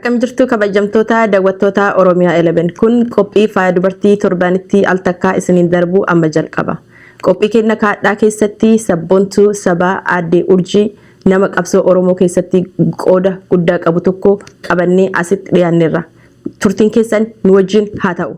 Akkam jirtu kabajamtoota daawwattoota Oromiyaa 11 kun qophii faaya dubartii torbaanitti al takkaa isiniin darbu amma jalqaba. Qophii keenya kaadhaa keessatti sabboontuu sabaa Aadde Urjii nama qabsoo Oromoo keessatti qooda guddaa qabu tokko qabannee asitti dhiyaanneerra. Turtiin keessan nu wajjin haa ta'u.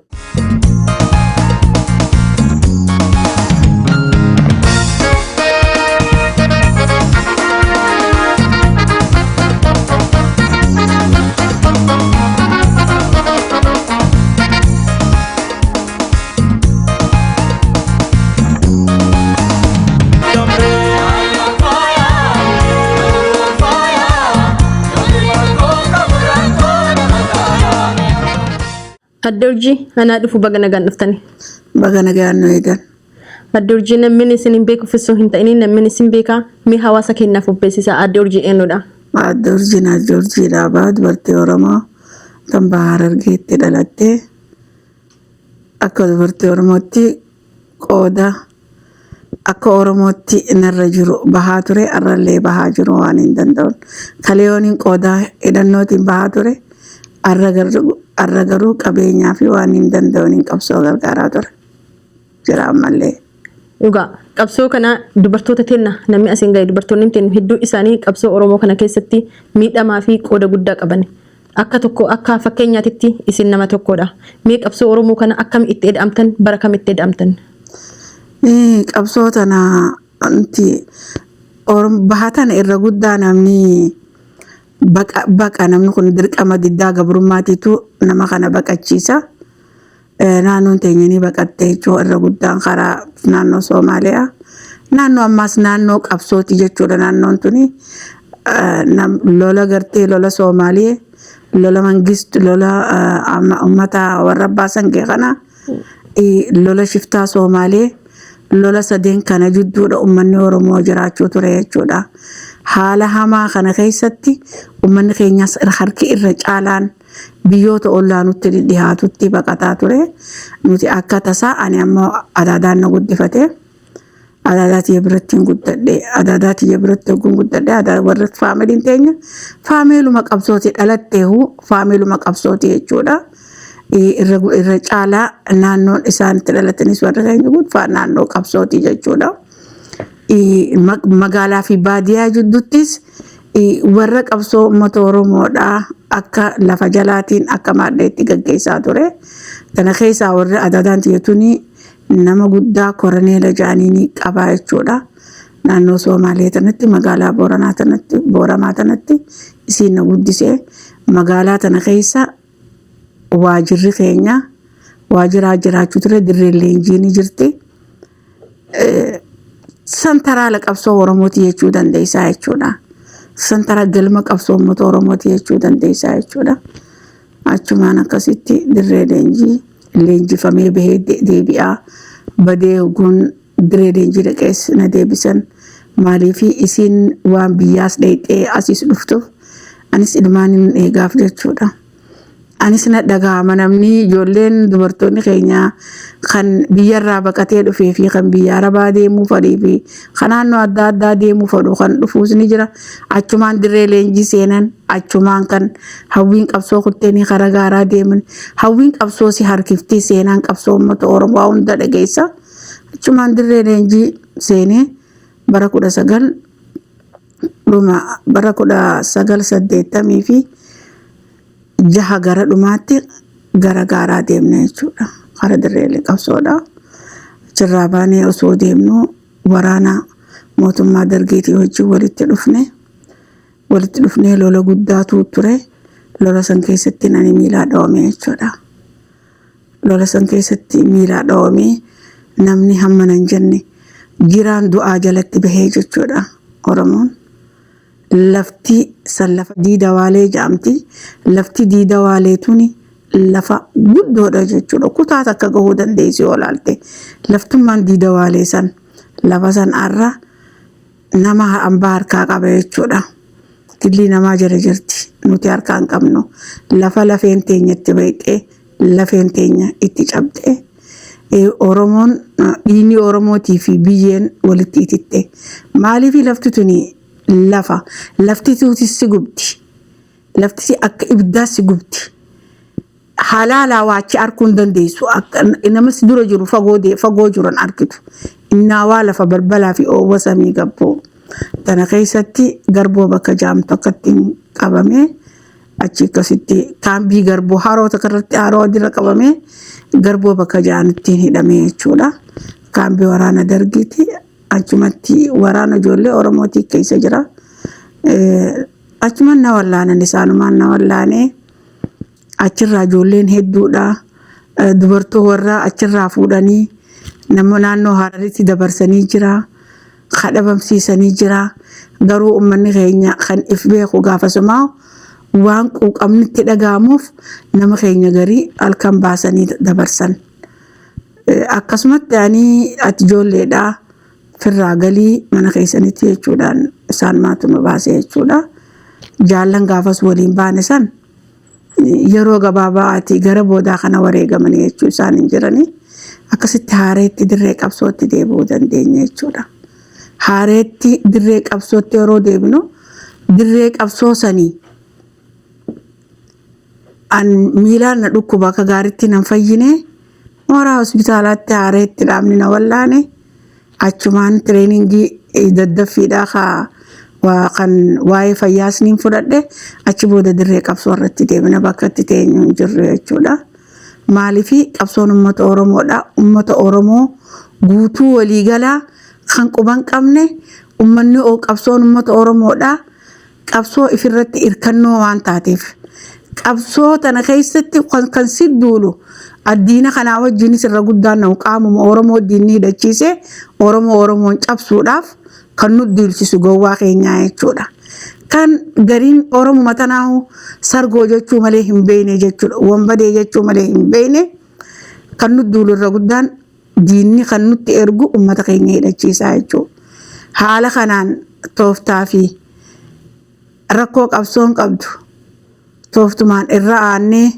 Aadde Urjii ana dhufu baga nagaan dhuftani. Baga nagaan nu eegan. Aadde Urjii namni isin beeku fisoo hin ta'in namni isin beeka mi hawaasa kennaaf obbeessisa Aadde Urjii eenyudha? Aadde Urjii dhaabaa dubartii Oromoo kan Bahaar Harargeetti dhalattee akka dubartii Oromootti qooda akka Oromootti narra jiru bahaa ture arrallee bahaa jiru waan hin danda'uun kaleewwaniin qooda hidhannootiin bahaa ture arra garuu qabeenyaa fi waan hin danda'uun qabsoo gargaaraa ture jira ammallee. Dhugaa qabsoo kana dubartoota tenna namni asiin ga'e dubartoonni tennu hedduu isaanii qabsoo Oromoo kana keessatti miidhamaa fi qooda guddaa qaban. Akka fakkeenyaatitti isin nama tokkodha. Mee qabsoo Oromoo kana akkam itti eda'amtan bara kam itti eda'amtan? Qabsoo tana bahatan irra guddaa namni baqa namni kun dirqama diddaa gabrummaatiitu nama kana baqachiisa. Naannoon teenyanii baqattee jechuun irra guddaan karaa naannoo Soomaaliyaa. Naannoo ammaas naannoo qabsooti jechuudha naannoon tuni. Lola gartee lola Soomaalee, lola Mangistu, lola uummata warra baasan kana, lola shiftaa Soomaalee, lola sadeen kana jidduudha uummanni Oromoo jiraachuu ture jechuudha. Haala hamaa kana keessatti uummanni keenyas harki irra caalaan biyyoota ollaanutti dhiyaatutti baqataa ture. Nuti akka tasaa ani ammoo adaadaan na guddifate. Adaadaatii biratti guddadhe. Adaadaatii biratti guddadhe. Warri faamiliin teenya faamiluma qabsooti dhalatteehu faamiluma qabsooti jechuudha. Irra caalaa naannoon isaanitti dhalatanis warri keenya gudfaa naannoo qabsooti jechuudha. Magaalaa fi baadiyyaa jidduttis warra qabsoo uummata Oromoodhaa akka lafa jalaatiin akka maadheetti gaggeessaa ture. Kana keessaa warri adaadaan tiyyatuni nama guddaa Koroneela Jaaniinii qabaa jechuudha. Naannoo Somaalee tanatti magaalaa Booramaa tanatti isiin na guddisee magaalaa tana keessa waajirri keenya waajiraa jiraachuu ture dirree leenjii ni jirti. Santaraala qabsoo Oromooti jechuu dandeessaa jechuudha. Santara galma qabsoo uummata Oromooti jechuu dandeessaa jechuudha. Achumaan akkasitti dirree leenjifamee bahee deebi'aa badee oguun dirree leenjii dhaqees na deebisan maaliif isiin waan biyyaas dheexee asiis dhuftuuf anis ilmaan hin eegaaf jechuudha. Anis na dhaga'ama namni ijoolleen dubartoonni keenya kan biyyarraa baqatee dhufee fi kan biyya Arabaa deemuu fadhii fi kan naannoo adda addaa deemuu fadhu kan dhufuus ni jira. Achumaan dirree leenjii seenan achumaan kan hawwiin qabsoo kutteenii karaa gaaraa deeman hawwiin qabsoo si harkiftii seenaan qabsoo uummata Oromoo hunda dhageessa. Achumaan dirree leenjii seenee bara 1980 fi jaha gara dhumaatti gara gaaraa deemne jechuudha. Kara dirree qabsoodha. Achirraa baanee osoo deemnu waraana mootummaa Dargeetii wajjin walitti dhufnee lola guddaatu ture. Lola san keessatti nani miilaa dhawame jechuudha. Lola san keessatti miilaa dhawame namni hamma nan jenne jiraan du'aa jalatti bahee jechuudha Oromoon. Lafti san lafa Diidawaalee jedhamti. Lafti Diidawaalee tuni lafa guddoodha jechuudha. Kutaa takka gahuu dandeessi olaalte. Laftummaan Diidawaalee san lafa san arra nama hambaa harkaa qaba jechuudha. Gilli namaa jala jirti. Nuti harkaa hin qabnu. Lafa lafeen teenyatti bayxee lafeen teenya itti cabxee. Oromoon dhiinni Oromootii fi biyyeen walitti ititte. Maaliif lafti tuni lafa lafti tuutissi gubdi. Lafti akka ibiddaa si gubdi. Halaalaa waachi arguu hin dandeessu. Namas dura jiru fagoo jiran argitu. Innaa waa lafa balbalaa fi oowwa samii gabboo. Tana keessatti garboo bakka jaamtu akkatti qabamee achi akkasitti kaambii garboo haroo takkarratti haroo adira qabamee garboo bakka jaanittiin hidhamee jechuudha. Kaambii waraana dargiiti. Achumatti waraana ijoollee Oromootii keessa jira. Achumaan na wallaanan isaanumaan na wallaanee achirraa ijoolleen hedduudha. Dubartoo warraa achirraa fuudhanii nama naannoo Hararitti dabarsanii jira. Kadhabamsiisanii jira. Garuu uummanni keenya kan if beeku gaafasumaa waan quuqamnitti dhaga'amuuf nama keenya garii halkan baasanii dabarsan. Akkasumatti ani ati ijoolleedhaa firraa galii mana keessanitti jechuudhaan isaan maatu nu baase jechuudha. Jaallan gaafas waliin baane san yeroo gabaabaa ati gara boodaa kana wareegamanii jechuu isaan hin jiranii. Akkasitti haareetti dirree qabsootti deebi'uu dandeenya jechuudha. Haareetti dirree qabsootti yeroo deebinu dirree qabsoo sanii an miilaan na dhukkuba akka gaariitti nan fayyine mooraa hospitaalaatti haareetti dhaabni na wallaane achumaan tireeningii daddaffiidhaa kan waa'ee fayyaas niin fudhadhe achi booda dirree qabsoo irratti deebina bakka itti teenyu hin jirre jechuudha. Maaliifi qabsoon uummata Oromoodha. Uummata Oromoo guutuu waliigalaa kan quban qabne uummanni qabsoon uummata Oromoodha. Qabsoo ifirratti hirkannoo waan taateef qabsoo tana keessatti kan sidduulu addiina kanaa wajjinis irra guddaan na'u qaamuma Oromoo diinni hidhachiise Oromoon cabsuudhaaf kan nu diilchisu gowwaa keenyaa jechuudha. Kan gariin Oromoo tanaahu sargoo jechuu malee hin beekne jechuudha. Wambadee jechuu malee hin beekne kan nu duulu irra guddaan diinni kan nutti ergu uummata keenya hidhachiisaa jechuudha. Haala kanaan tooftaa fi rakkoo qabsoon qabdu tooftumaan irra aannee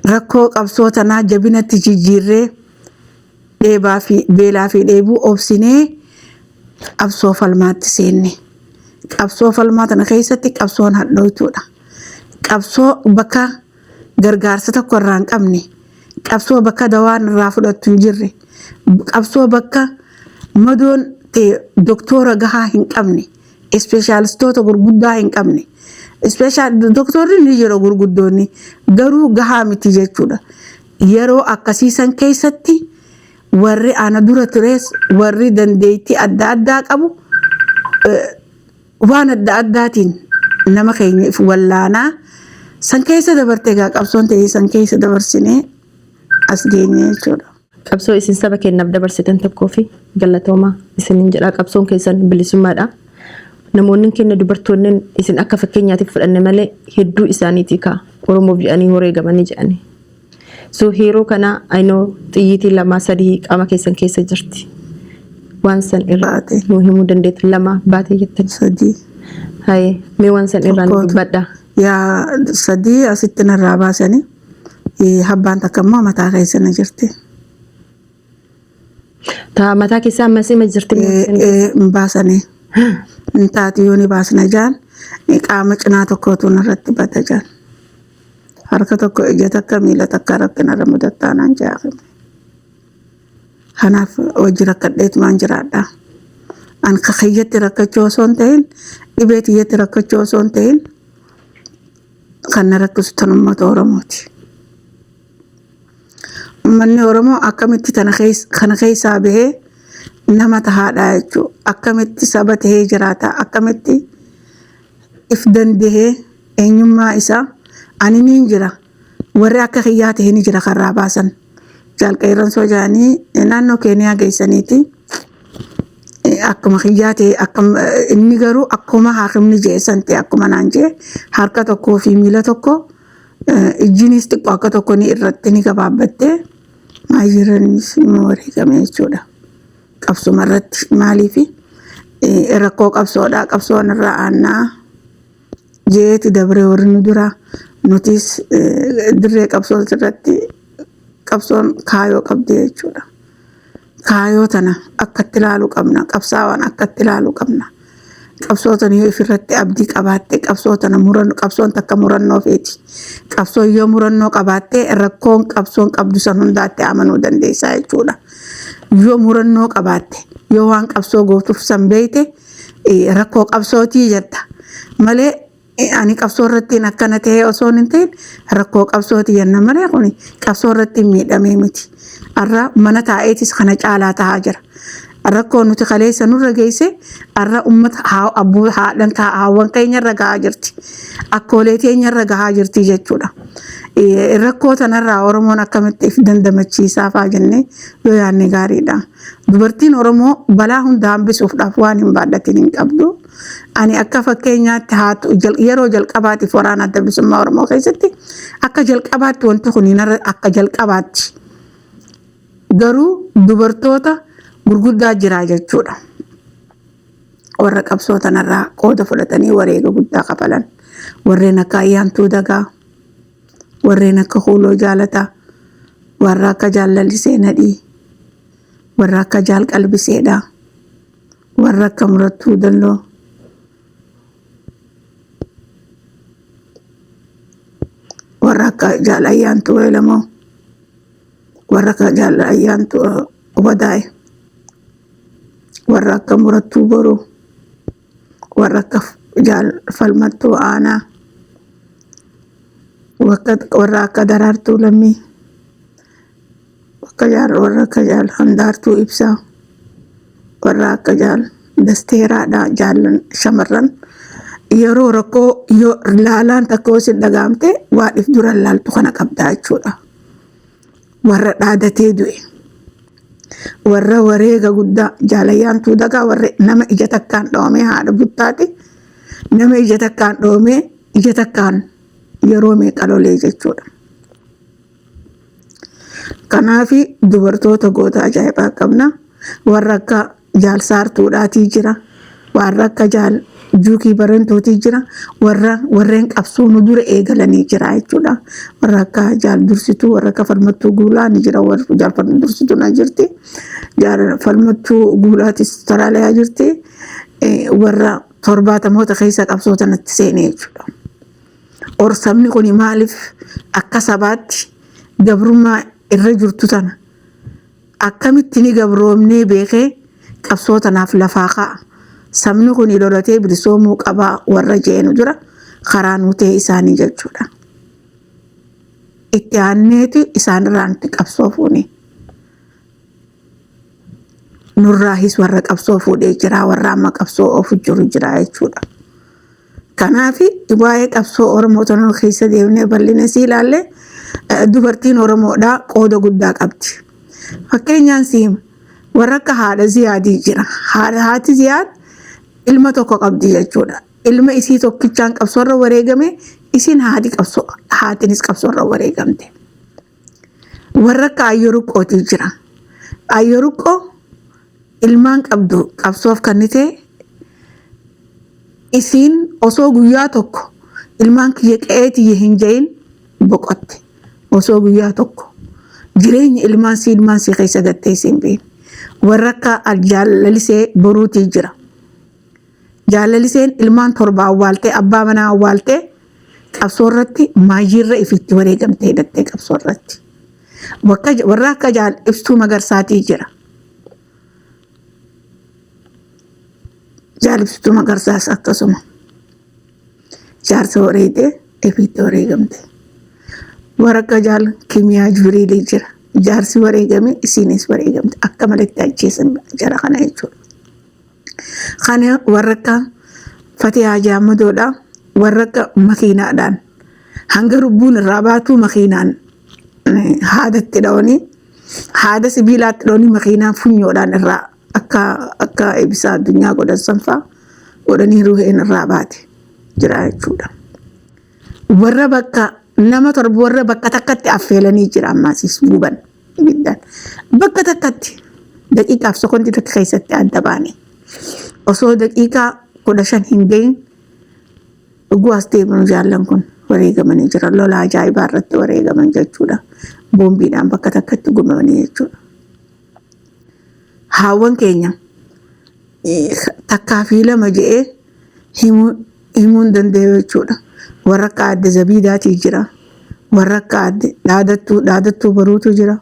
rakkoo qabsoo tanaa jabinatti jijjiirree dheebaa fi beelaa fi dheebuu obsinee qabsoo falmaatti seenne. Qabsoo falmaa tana keessatti qabsoon hadhooytuudha. Qabsoo bakka gargaarsa tokko irraa hin qabne. Qabsoo bakka dawaan irraa fudhattu hin jirre. Qabsoo bakka madoon doktora gahaa hin qabne. Ispeeshaalistoota gurguddaa hin qabne. Doktorri ni jira gurguddoonni garuu gahaa miti jechuudha. Yeroo akkasiisan keessatti warri ana dura tures warri dandeettii adda addaa qabu waan adda addaatiin nama keenya if wallaanaa san keessa dabarte gaa qabsoon ta'ee san keessa dabarsinee as geenye jechuudha. Qabsoo isin saba keenyaaf dabarsitan tokkoo fi galatoomaa isinin jedha. Qabsoon keessan bilisummaadha. Namoonni keenya dubartoonni isin akka fakkeenyaatiif fudhanne malee hedduu isaaniitii kaa Oromoof jedhanii wareegamanii jedhani. So yeroo kana aynoo xiyyiitii 2-3 qaama keessan keessa jirti. Waan san irraa nu himuu dandeetti 2 baatee jettan 3. Haye mee waan san irraa nu dubbadha. Yaa 3 asitti narraa baasanii habbaan takka immoo mataa keessa na jirti. Ta mataa keessa ammas ima jirti. Baasanii. Intaati yooni baasna jaan qaama cinaa tokkootu narratti bata jaan. Harka tokko ija takka miila takka rakkinarra mudattaanaan jaaqime. Kanaaf hojii rakkadheetumaan jiraadha. An kiyyatti rakkachuu osoo hin ta'in dhibee kiyyatti rakkachuu osoo hin ta'in kan na rakkisu tan uummata Oromooti. Uummanni Oromoo akkamitti kana keessaa bahee nama tahaadha jechuudha. Akkamitti saba tahee jiraata. Akkamitti if dandahee eenyummaa isaa ani niin jira. Warri akka kiyyaa tahee ni jira karraa baasan. Jaalqeerran sojaanii naannoo Keeniyaa geessaniiti. Akkuma kiyyaa tahee inni garuu akkuma haakimni jeessan ta'e akkuma naan jee harka tokkoo fi miila tokko ijjiinis xiqqoo akka tokko ni irratti ni gabaabbattee maayiranis immoo wareegame jechuudha. Qabsuma irratti maaliifi rakkoo qabsoodhaa qabsoon irraa aannaa jeeti dabree warri nu dura nutis dirree qabsoo irratti qabsoon kaayoo qabdi jechuudha. Kaayoo tana akkatti ilaaluu qabna. Qabsaawaan akkatti ilaaluu qabna. qabsoota yoo ifirratti abdii qabaatte qabsoota murannoo qabsoon takka murannoo feeti. Qabsoo yoo murannoo qabaatte rakkoon qabsoon qabdu san hundaatti amanuu dandeessaa jechuudha. Yoo murannoo qabaatte yoo waan qabsoo gootuuf san beeyte rakkoo qabsootii jetta malee ani qabsoo irratti akkana ta'e osoo hin ta'in rakkoo qabsooti jenna malee kun qabsoo irratti miidhamee miti. Arra mana taa'eetis kana caalaa tahaa jira. Rakkoo nuti kaleessa nurra geesse arra ummata abbuu haadhan haawwan keenya irra gahaa jirti. Akkoolee keenya irra gahaa jirti jechuudha. Rakkoo tanarraa Oromoon akkamitti if dandamachiisaa fa'aa jennee yoo yaadne gaariidha. Dubartiin Oromoo balaa hunda hambisuudhaaf waan hin baadhatin hin qabdu. Ani akka fakkeenyaatti yeroo jalqabaatiif waraana adda bilisummaa Oromoo keessatti akka jalqabaatti wanti kun akka jalqabaatti. Garuu dubartoota gurguddaa jira jechuudha. Warra qabsoo tanarraa qooda fudhatanii wareega guddaa kafalan. Warreen akka Ayyaantuu Dagaa, warreen akka Kuuloo Jaalataa, warra akka Jaallallisee Nadhii, warra akka Jaal Qalbiseedhaa, warra akka Murattuu Dalloo, warra akka Jaal Ayyaantuu Elamoo, warra akka Jaal Ayyaantuu Wadaa'e, warra akka Murattuu Boruu, warra akka Jaal Falmattuu Aanaa, warra akka Daraartuu Lammii, warra akka Jaal Handaartuu Ibsaa, warra akka Jaal Dasteeraadhaa jaallan shamarran yeroo rakkoo yoo laalaan takka si dhagaamte waadhif dura laaltu kana qabdaa jechuudha. Warra dhaadatee du'e. Warra wareega guddaa Jaal Ayyaantuu Dagaa warra nama ija takkaan dhoomee haadha buttaati. Nama ija takkaan dhoomee ija takkaan yeroo meeqa lolee jechuudha. Kanaafi dubartoota goota ajaa'ibaa qabna. Warra akka Jaal Saartuudhaatii jira. Warra akka Jaal Juukii Barantuutii jira. Warreen qabsoo nu dura eegalanii jira jechuudha. Warra akka Jaal Dursituu, warra akka Falmattuu Guulaa ni jira. Jaal Dursituu na jirti. Jaal Falmattuu Guulaatis Taraalayaa jirti. Warra 70moota keessa qabsoota natti seenee jechuudha. Sabni kun maaliif akka sabaatti gabrummaa irra jirtu tana akkamitti ni gabroomnee beekee qabsoo tanaaf lafaa ka'a. Sabni kun lolatee bilisoomuu qabaa warra jeenu jira karaa nuutee isaanii jechuudha. Itti aanneeti isaanirraan qabsoo fuune. Nurraahis warra qabsoo fuudhee jira warra amma qabsoo ofu jiru jira jechuudha. Kanaafi waa'ee qabsoo Oromoo tanuu keessa deemnee bal'ina sii ilaalle dubartiin Oromoodhaa qooda guddaa qabdi. Fakkeenyaan siima warra akka haadha Ziyaadii jira. Haati Ziyaad ilma tokko qabdi jechuudha. Ilma isii tokkichaan qabsoorra wareegame isiin haatinis qabsoorra wareegamte. Warra akka Ayyoo Ruqqootii jira. Ayyoo Ruqqoo ilmaan qabdu qabsoof kannite isiin osoo guyyaa tokko ilmaan kiyya qe'eetii hin jahin boqotte. Osoo guyyaa tokko jireenya ilmaan sii keessa gattee isiin beekne. Warra akka Jaalalisee Boruutii jira. Jaalaliseen ilmaan 7 awwaaltee abbaa manaa awwaaltee qabsoorratti maayyiirra ifitti wareegamtee hidhattee qabsoorratti. Warra akka Jaal Ibsuu Magarsaatii jira. Jaal Ibsuu Magarsaas akkasuma jaarsa wareegdee ifitti wareegamte. Warra akka Jaal Kimiyaa Jibriilii jira. Jaarsi wareegame isiinis wareegamte. Akka malatti ajjeesan jara kana jechuudha. Kana warra akka Fatihaa Jaammadoodhaa warra akka makiinaadhaan hanga lubbuun irraa baatuu makiinaan haadatti dhawanii haada sibiilaatti dhawanii makiinaan funyoodhaan irraa akka eebbisaa addunyaa godhan sanfaa godhanii ruheen irraa baate jira jechuudha. Warra bakka nama 7 warra bakka takkatti affeelanii jira ammaasiis guban ibiddaan. Bakka takkatti daqiiqaaf sekoondii takka keessatti adda baane. Osoo daqiiqaa 15 hin gahin dhuguu as deebiin jaallan kun wareegamanii jira. Lola ajaa'ibaa irratti wareegaman jechuudha. Boombiidhaan bakka takkatti gubamanii jechuudha. Haawwan keenya takkaa fi lama je'ee himuun danda'u jechuudha. Warra akka adda zabiidaatii jira. Warra akka adda dhaadattuu baruutu jira.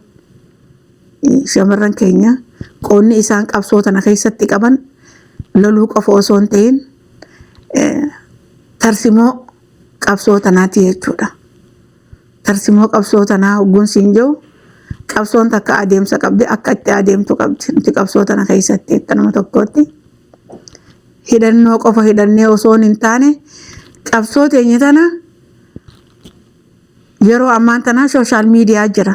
Shamarran keenya qoonni isaan qabsoo tana keessatti qaban loluu qofa osoo hin ta'in tarsimoo qabsoo tanaati jechuudha. Tarsimoo qabsoo tanaa hogguun siin jiru qabsoon takka adeemsa qabdi akka itti adeemtu qabdi. Nuti qabsoo tana keessatti akka nama tokkootti hidhannoo qofa hidhannee osoo hin taane qabsoo teenya tana yeroo ammaan tanaa sooshaal miidiyaa jira.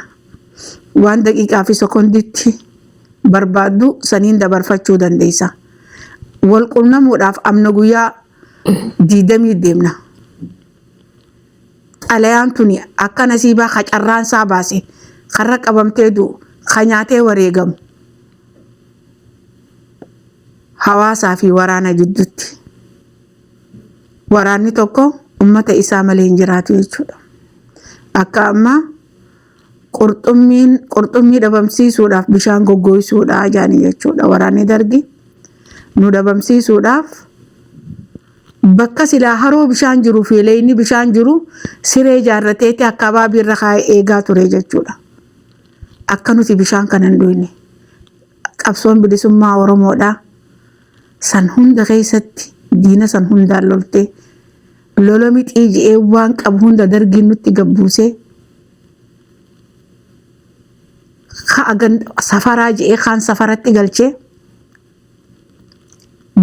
Waan daqiiqaa fi sekondiitti barbaaddu saniin dabarfachuu dandeessa. Wal quunnamuudhaaf amna guyyaa 20 deemna. Xalayaan tuni akka nasiibaa qacarraan isaa baase karra qabamtee du'u ka nyaatee wareegamu hawaasaa fi waraana jidduutti. Waraanni tokko ummata isaa malee hin jiraatu jechuudha. Akka ammaa qurxummii dhabamsiisuudhaaf bishaan goggooysuudhaa jaanii jechuudha. Waraanni dargi nu dhabamsiisuudhaaf bakka silaa haroo bishaan jiru fi leenni bishaan jiru siree ijaarrateeti akka abaabii irra kaa'ee eegaa ture jechuudha. Akka nuti bishaan kana hin dhuyne qabsoon bilisummaa Oromoodhaa san hunda keessatti diina san hundaan loltee lola mixii ji'ee waan qabu hunda dargiin nutti gabbuusee safaraa ji'ee kaan safaratti galchee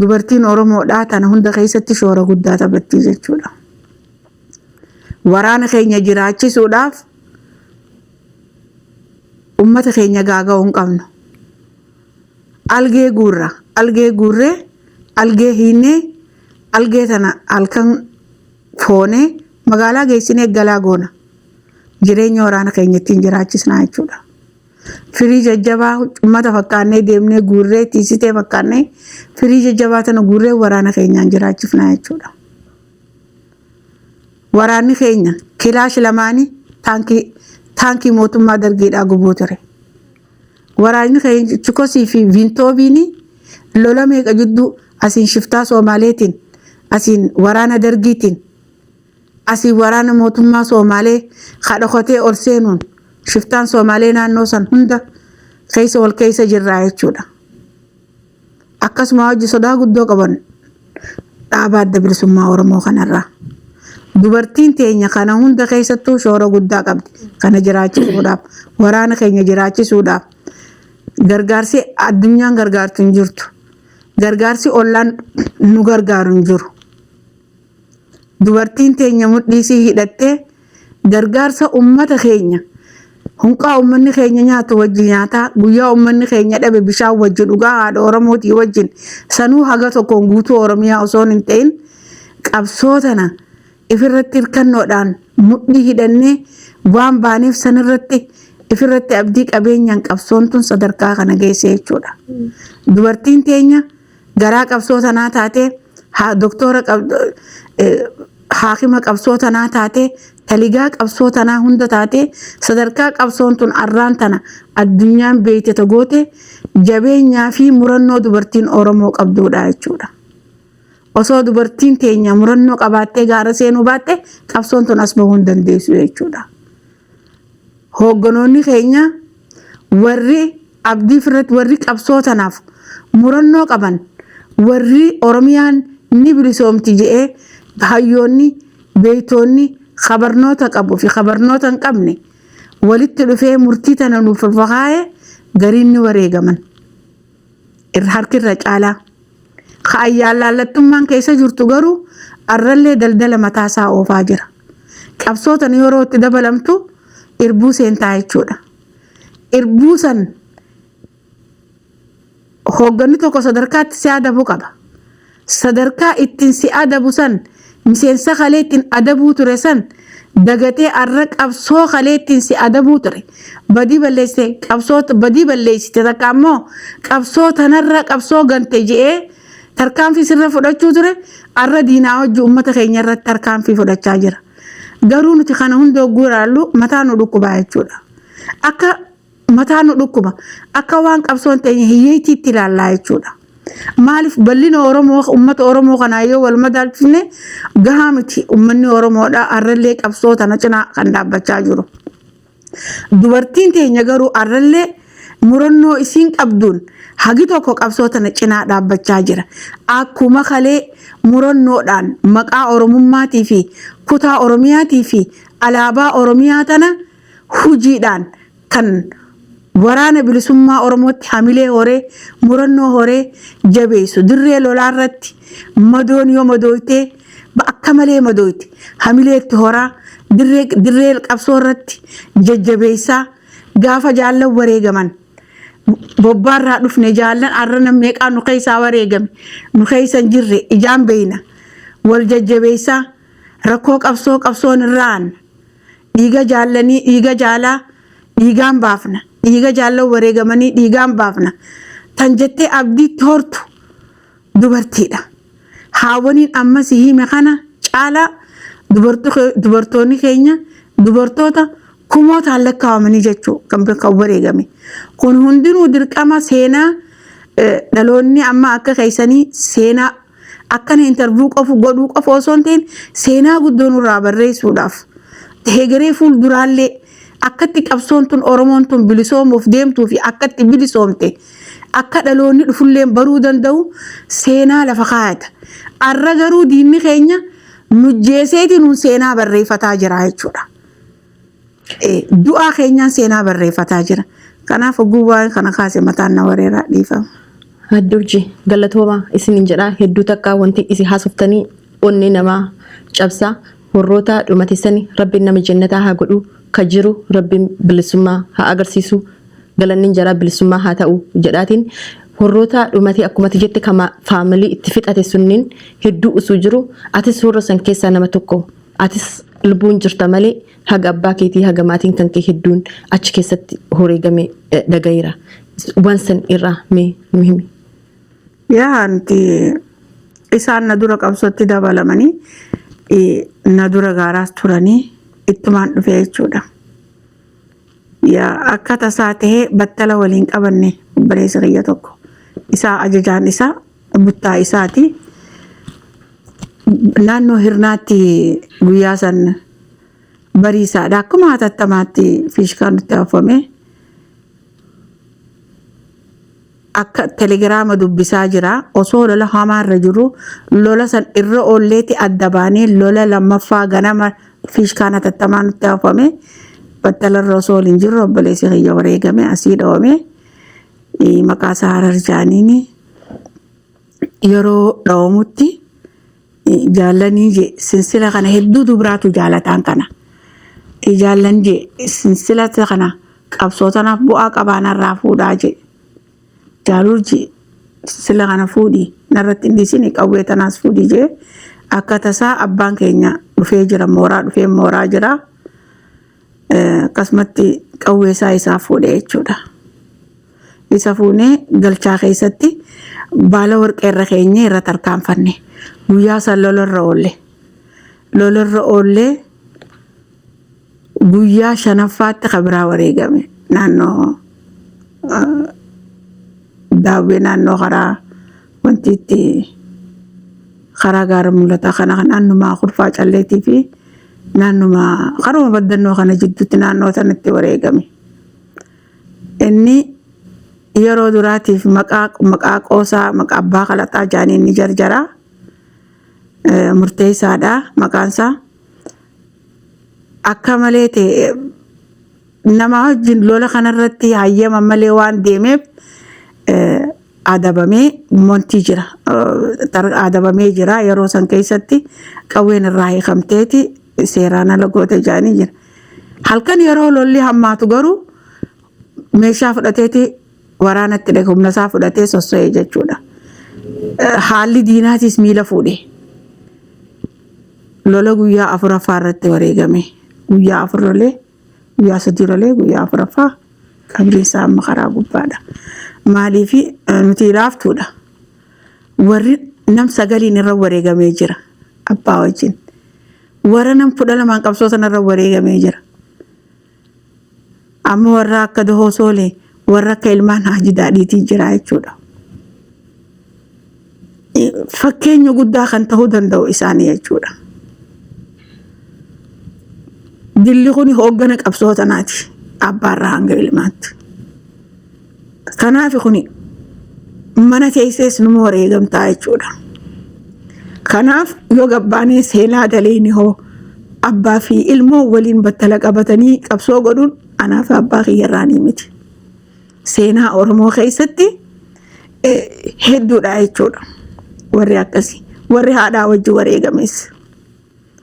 dubartiin Oromoodhaa tana hunda keessatti shoora guddaa taphatti jechuudha. Waraana keenya jiraachisuudhaaf ummata keenya gaaga'uu hin qabnu. Algee guurree algee hiinee algee tana halkan foonee magaalaa geessinee galaa goona. Jireenya waraana keenya ittiin jiraachisnaa jechuudha. Firii jajjabaa ummata fakkaannee deemnee guurree tiisitee fakkaannee firii jajjabaa tana guurree waraana keenyaan jiraachifnaa jechuudha. Waraanni keenya kilaash lamaanii taankii mootummaa dargiidhaa gubuu ture. Waraanni keenya Chikosii fi Viintoobiini lola meeqa jidduu asiin shiftaa Soomaaleetiin asiin waraana dargiitiin asiin waraana mootummaa Soomaalee kadhokotee ol seenuun shiftaan Soomaalee naannoo san hunda keessa wal keessa jirraa jechuudha. Akkasuma hojii sodaa guddoo qaban dhaaba adda bilisummaa Oromoo kanarraa. Dubartiin teenya kana hunda keessattuu shoora guddaa qabdi. Kana jiraachisuudhaaf waraana keenya jiraachisuudhaaf gargaarsi addunyaan gargaartu hin jirtu. Gargaarsi ollaan nu gargaaru hin jiru. Dubartiin teenya mudhiisii hidhattee gargaarsa ummata keenya hunqaa ummanni keenya nyaatu wajji nyaataa guyyaa ummanni keenya dhabe bishaan wajji dhugaa haadha Oromootii wajjin sanuu haga tokkoon guutuu Oromiyaa osoo hin ta'in qabsoo tana ifirratti hirkannoodhaan mudhii hidhannee waan baaneef sanirratti ifirratti abdii qabeenyaan qabsoon tun sadarkaa kana geesse jechuudha. Dubartiin teenya garaa qabsoo tanaa taatee doktora haakima qabsoo tanaa taatee taligaa qabsoo tanaa hunda taatee sadarkaa qabsoon tun arraan tana addunyaan beeyte tagoote jabeenyaa fi murannoo dubartiin Oromoo qabduudha jechuudha. Osoo dubartiin teenya murannoo qabaattee gaara seenuu baatte qabsoon tun as bahuu hin dandeessu jechuudha. Hoogganoonni keenya warri abdii firratti warri qabsoo tanaaf murannoo qaban warri Oromiyaan ni bilisoomti jedhee hayyoonni beeytoonni khabarnoota qabu fi khabarnoota hin qabne walitti dhufee murtii tana nuuf fakaa'ee gariin ni wareegaman. Harkirra caalaa. Kaayyaan laallattummaan keessa jirtu garuu arrallee daldala mataasaa oofaa jira. Qabsootan yeroo itti dabalamtu irbuu seentaa jechuudha. Irbuu san hoogganni tokko sadarkaatti si adabu qaba. Sadarkaa ittiin si adabu san miseensa kalee ittiin adabuu ture san dagatee arra qabsoo kalee ittiin si adabuu ture. Badii balleessite qabsoota badii balleessite takka ammoo qabsoo tanarra qabsoo gante je'ee tarkaanfii sirra fudhachuu ture arra diinaa hojii uummata keenya irratti tarkaanfii fudhachaa jira. Garuu nuti kana hunda hogguu ilaallu mataa nu dhukkuba jechuudha. Akka mataa nu dhukkuba akka waan qabsoon teenya hiyyeettiitti ilaallaa jechuudha. Maaliif bal'ina Oromoo uummata Oromoo kanaa yoo wal madaalchifne gahaa miti uummanni Oromoodha arrallee qabsoo tana cinaa kan dhaabbachaa jiru. Dubartiin teenya garuu arrallee murannoo isiin qabduun hagi tokko qabsoo tana cinaa dhaabbachaa jira. Akkuma kalee murannoodhaan maqaa Oromummaatii fi kutaa Oromiyaatii fi alaabaa Oromiyaa tana hujiidhaan kan waraana bilisummaa Oromootti hamilee horee murannoo horee jabeessu dirree lolaa irratti madoon yoo madooytee akka malee madooyte hamileetti horaa dirree qabsoo irratti jajjabeessaa gaafa jaallan wareegaman bobbaarraa dhufne jaallan arrana meeqaa nu keessaa wareegame nu keessan jirre ijaan beeyna wal jajjabeessaa rakkoo qabsoon irraan dhiiga jaallanii dhiiga jaalaa dhiigaan baafna dhiiga jaallan wareegamanii dhiigaan baafna tan jettee abdiitti hortu dubartiidha. Haawwaniin ammas hime kana caalaa dubartoonni keenya dubartoota kumootaan lakkaawamanii jechuu kan wareegame. Kun hundinuu dirqama seenaa dhaloonni amma akka keessanii seenaa akkana interview qofu godhuu qofa osoo hin ta'in seenaa guddoo nurraa barreessuudhaaf hegeree fuulduraallee akkatti qabsoon tun Oromoon tun bilisoomuuf deemtuu fi akkatti bilisoomte akka dhaloonni dhufullee baruu danda'u seenaa lafa kaayata. Arra garuu diinni keenya nujjeeseeti nun seenaa barreeffataa jira jechuudha. Du'aa keenyaan seenaa barreeffataa jira. Kanaaf waan kana kaase mataan na wareeraa dhiifama. Addurji galatooma isiniin jedhaa hedduu takkaa wanti isin haasoftanii onni namaa cabsaa warroota dhumatessanii rabbiin nama jannataa haa godhu ka jiru rabbiin bilisummaa haa agarsiisu galannin jaraa bilisummaa haa ta'u jedhaatiin warroota dhumatee akkumatti jette kama faamilii itti fixate sunniin hedduu usuu jiru atis warra san keessaa nama tokko atis lubbuun jirta malee haga abbaa keetii haga maatiin kan kee hedduun achi keessatti horeegame dhagayeera waan san irraa mee nu himi. Yaanti isaan na dura qabsootti dabalamanii na dura gaaraas turanii ittumaan dhufe jechuudha. Yaa akka tasaa tahee battala waliin qabanne obboleessa kiyya tokko isaa ajajaan isaa buttaa isaati. Naannoo hirnaatti guyyaa san bariisaadha akkuma hatattamaatti fiishkaan nutti hafame akka telegiraama dubbisaa jira osoo lola hamaarra jiru lola san irra oolleeti adda baanee lola lammaffaa ganama fiishkaan hatattamaa nutti hafame battalarra osoo waliin jirru obboleessi kiyya wareegame asii dhawame maqaa isaa Harar Jaaniin yeroo dhawamutti jaallanii je sinsila kana hedduu dubaraatu jaalataan kana jaallan je sinsila kana qabsootanaaf bu'aa qabaanarraa fuudhaa je jaalurji sila kana fuudhii narratti indisini qawwee tanaas fuudhii je akka tasaa abbaan keenya dhufee jira mooraa jira akkasumatti qawwee isaa fuudhee jechuudha. Isa fuunee galchaa keessatti baala warqee irra keenyee irra tarkaanfanne guyyaa san lolarra oollee guyyaa shanaffaatti kabiraa wareegame naannoo daawwee naannoo karaa wanti itti karaa gaara mul'ataa kana naannumaa kurfaa calleetii fi naannumaa karuma baddannoo kana jidduutti naannoo sanatti wareegame. Inni yeroo duraatiif maqaa qoosaa maqaa abbaa Qalaxaa Jaaniin ni jarjara murteessaadha maqaansaa akka malee ta'e nama wajjin lola kanarratti hayyama malee waan deemeef adabamee montii jira adabamee jira yeroo san keessatti qawween irraa hiikamteeti seeraan ala goote jaanii jira. Halkan yeroo lolli hammaatu garuu meeshaa fudhateeti waraanatti dhaqe humna isaa fudhatee sosso'ee jechuudha. Haalli diinaatis miila fuudhe. Lola guyyaa 4 irratti wareegame. Guyyaa 4 lolee guyyaa 3 lolee guyyaa 4 qabriin isaa amma karaa gubbaadha. Maaliif nuti laaftuudha. Warri nam 9 irra wareegamee jira abbaa wajjin. Warra nam 12 qabsoo sanarra wareegamee jira. Amma warra akka Dahoo Soolee warra akka ilmaan Haaji Daadhiitii jira jechuudha. fakkeenya guddaa kan ta'uu danda'u isaanii jechuudha. Dilli kun hooggana qabsoota naati abbaarraa hanga ilmaatti. Kanaaf kun mana keesses numa wareegamtaa jechuudha. Kanaaf yoo gabbaanee seenaa daleeni hoo abbaa fi ilmoo waliin battala qabatanii qabsoo godhuun anaaf abbaa kiyyarraa ni miti. Seenaa Oromoo keessatti hedduudha jechuudha. Warri akkasii warri haadhaa wajjin wareegames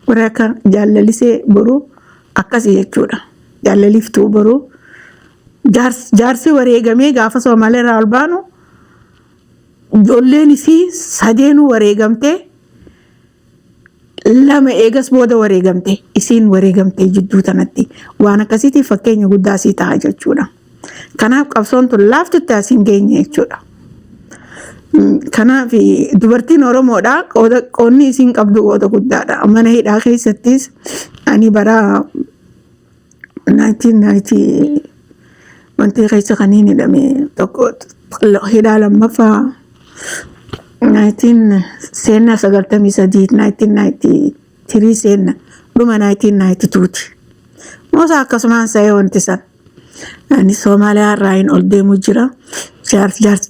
warri akka jaalalisee boruu akkasii jechuudha. Jaallaliftuu boruu jaarsi wareegamee gaafa Somaaleerraa ol baanu ijoolleen isii sadeenuu wareegamtee lama eegas booda wareegamte isiin wareegamtee jidduu tanatti waan akkasiitiif fakkeenya guddaa sii ta'a jechuudha. Kanaaf qabsoon tun laaftutti asiin geenye jechuudha. Kanaaf dubartiin Oromoodha qoonni isiin qabdu qooda guddaadha. Mana hidhaa keessattis ani bara 1990 wanti keessa kaniin hidhame tokko hidhaa lammaffaa 1993 seenna dhuma 1992 moosa akkasumaan sa'ee wanti san ani Somaaliyaa irraa hin ol deemu jira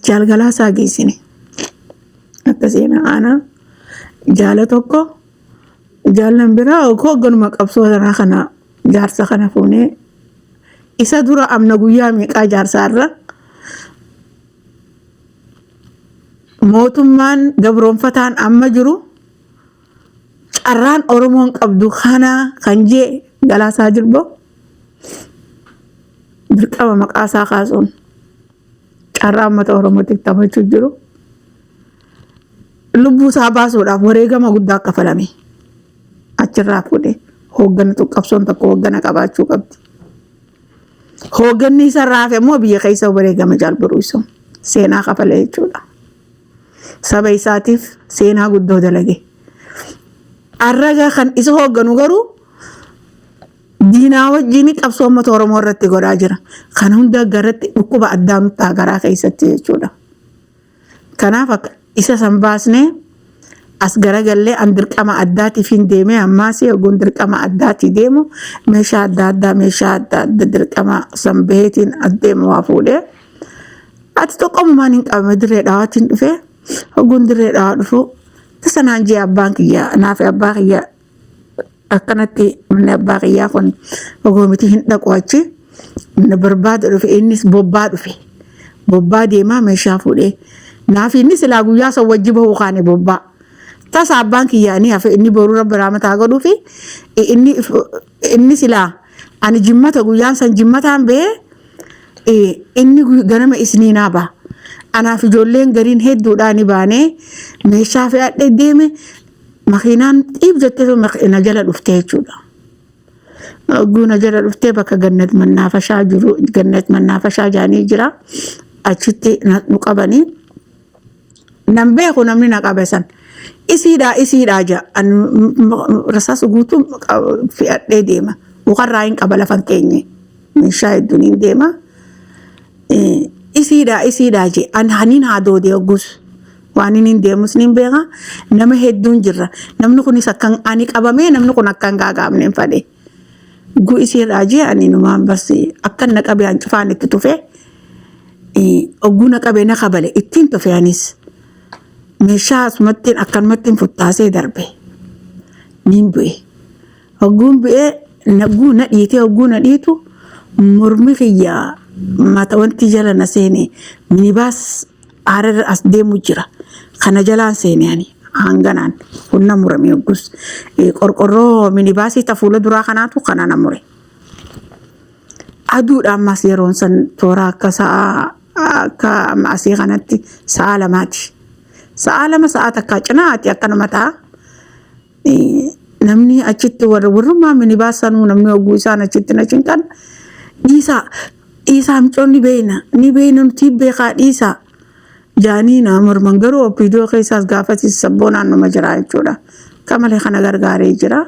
jaalgalaa isaa geessine akka seenaa ana jaala tokko jaalan biraa hoogganuma qabsoo sanaa kana jaarsa kana fuunee isa dura amna guyyaa meeqaa jaarsaarra mootummaan gabroonfataan amma jiru carraan Oromoon qabdu kana kan jee Galaasaa Jirboo dirqama maqaa isaa kaasuun carraa uummata Oromootiif taphachuu jiru lubbuu isaa baasuudhaaf wareegama guddaa kafalame achirraa fuudhee hoogganatu qabsoon tokko hooggana qabaachuu qabdi. Hoogganni isa raafe immoo biyya keessa wareegama jaalbaruu isa seenaa kafalee jechuudha. Saba isaatiif seenaa guddoo dalage. Arraga kan isa hoogganu garuu diinaa wajjin qabsoo uummata Oromoo irratti godhaa jira. Kana hunda garatti dhukkuba addaa nutti garaa keessatti jechuudha. Kanaaf isa san baasnee as garagallee an dirqama addaatiif hin deeme ammaas oguun dirqama addaati deemu meeshaa adda addaa dirqama san baheetiin addeemu waa fuudhee ati tokkomumaan hin qabame dirree dhaawaatiin dhufee oguun dirree dhaawaa dhufu tasanaan jee abbaan kiyyaa naaf abbaa kiyyaa akkanatti manni abbaa kiyyaa kun ogoomiti hin dhaqu achi na barbaada dhufe innis bobbaa dhufe bobbaa deemaa meeshaa fuudhee naaf inni silaa guyyaa san wajji bahuu kaane bobbaa tasa abbaan kiyyaa ni hafe inni boruu rabbi raamataa godhuu fi inni silaa ani jimmata guyyaan san jimmataan bahee inni ganama isniinaa ba'a. Anaaf ijoolleen gariin hedduudhaan ni baanee meeshaa fe'adhee deeme makiinaan xiib jettee na jala dhuftee jechuudha. Ogguu na jala dhuftee bakka Gannat Mannaafashaa jiru Gannat Mannaafashaa jaanii jira achitti nu qabanii nan beeku namni na qabe san isiidhaa jaa rasaas guutuu fe'adhee deema mukarraa hin qaba lafan keenye meeshaa hedduun hin deema. Isiidhaa jee an haniin haadoodee oggus waan hin deemus ni beeka nama hedduun jirra namni kunis akkan ani qabamee namni kun akkan gaagaabne hin fadhe gu isiidhaa jee ani numaan barsi akkan na qabee an cufaan itti tufe ogguu na qabee na kabale ittiin tufe anis meeshaa asumattiin akkanumattiin futtaasee darbe niin bu'e ogguun bu'ee nagguu na dhiitee ogguu na dhiitu mormi kiyyaa mata wanti jala na seene minibaas harar as deemu jira kana jalaan seene ani hanganaan hunna murame oggus qorqorroo minibaasii ta fuula duraa kanaatu kana na mure aduudha ammas yeroon san toora akka sa'a akka asii kanatti sa'a lamaati sa'a lama sa'a takka cinaati akka nama ta'a namni achitti warrummaa minibaasanuu namni ogguu isaan achitti na cinqan dhiisaa micoonni ni beeyna nuti beekaa dhiisaa jaanii na morman garuu obbidoo keessaas gaafatis sabboonaan nama jira jechuudha. Kamalee kana gargaaree jira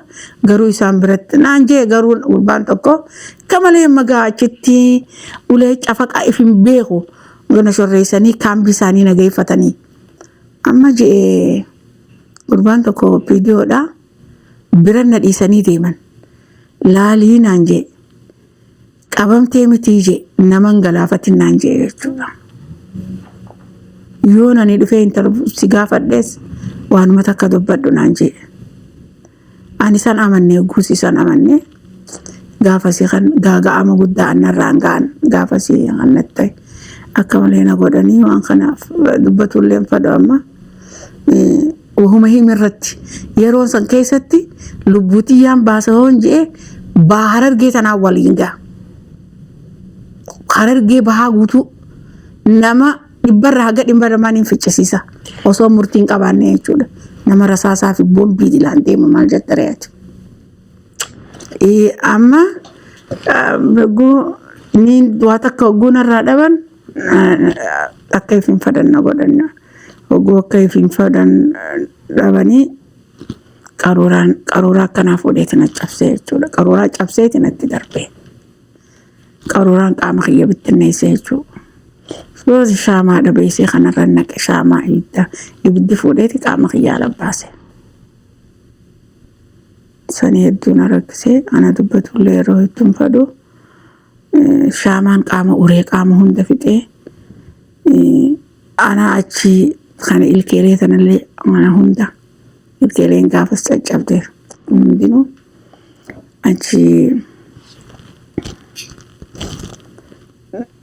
garuu isaan biratti naan jee garuu gurbaan tokko kamalee magaa achitti ulee cafaqaa ifin beeku gana shorreessanii kaambii isaanii nageeffatanii amma jee gurbaan tokko viidiyoodha bira na dhiisanii deeman laalii naan jee qabamtee mitii jee naman galaafatin naan jee jechuudha. Yoo nani dhufee si gaafadhees waanuma takka dubbadhu naan jee. Ani san amannee guusi san amannee gaafasii kan gaaga'ama guddaa annarraan ga'an gaafasii kan natta'e akka malee na godhanii waan kanaaf dubbatullee fadhu amma wahuma himirratti yeroo san keessatti lubbuutiyyaan baasa hoon jee Harargee sanaa waliin ga'a. Harargee bahaa guutuu nama dhibbarraa haga dhibba lamaan hin ficcisiisa osoo murtiin qabaanne jechuudha. Nama rasaasaa fi boombii dilaan deema maal jette re'aati. Amma waa takka hogguun irraa dhaban akka ifin fadan na godhanna. Hogguu akka ifin fadan dhabanii qaruuraa akkanaa fuudheeti na cabsee jechuudha. Qaruuraa cabseeti natti darbee. Qaruuraan qaama kiyya bittinneessee jechuudha. Suuraa shaamaa dhabeessee kanarra naqe shaamaa ibiddi fuudheeti qaama kiyyaa labbaase. Sanii hedduu na rakkisee ana dubbatullee yeroo hedduun fadhu shaamaan qaama uree qaama hunda fixee ana achi kana ilkeelee sanallee mana hunda ilkeeleen gaafas caccabdeera hundinuu achi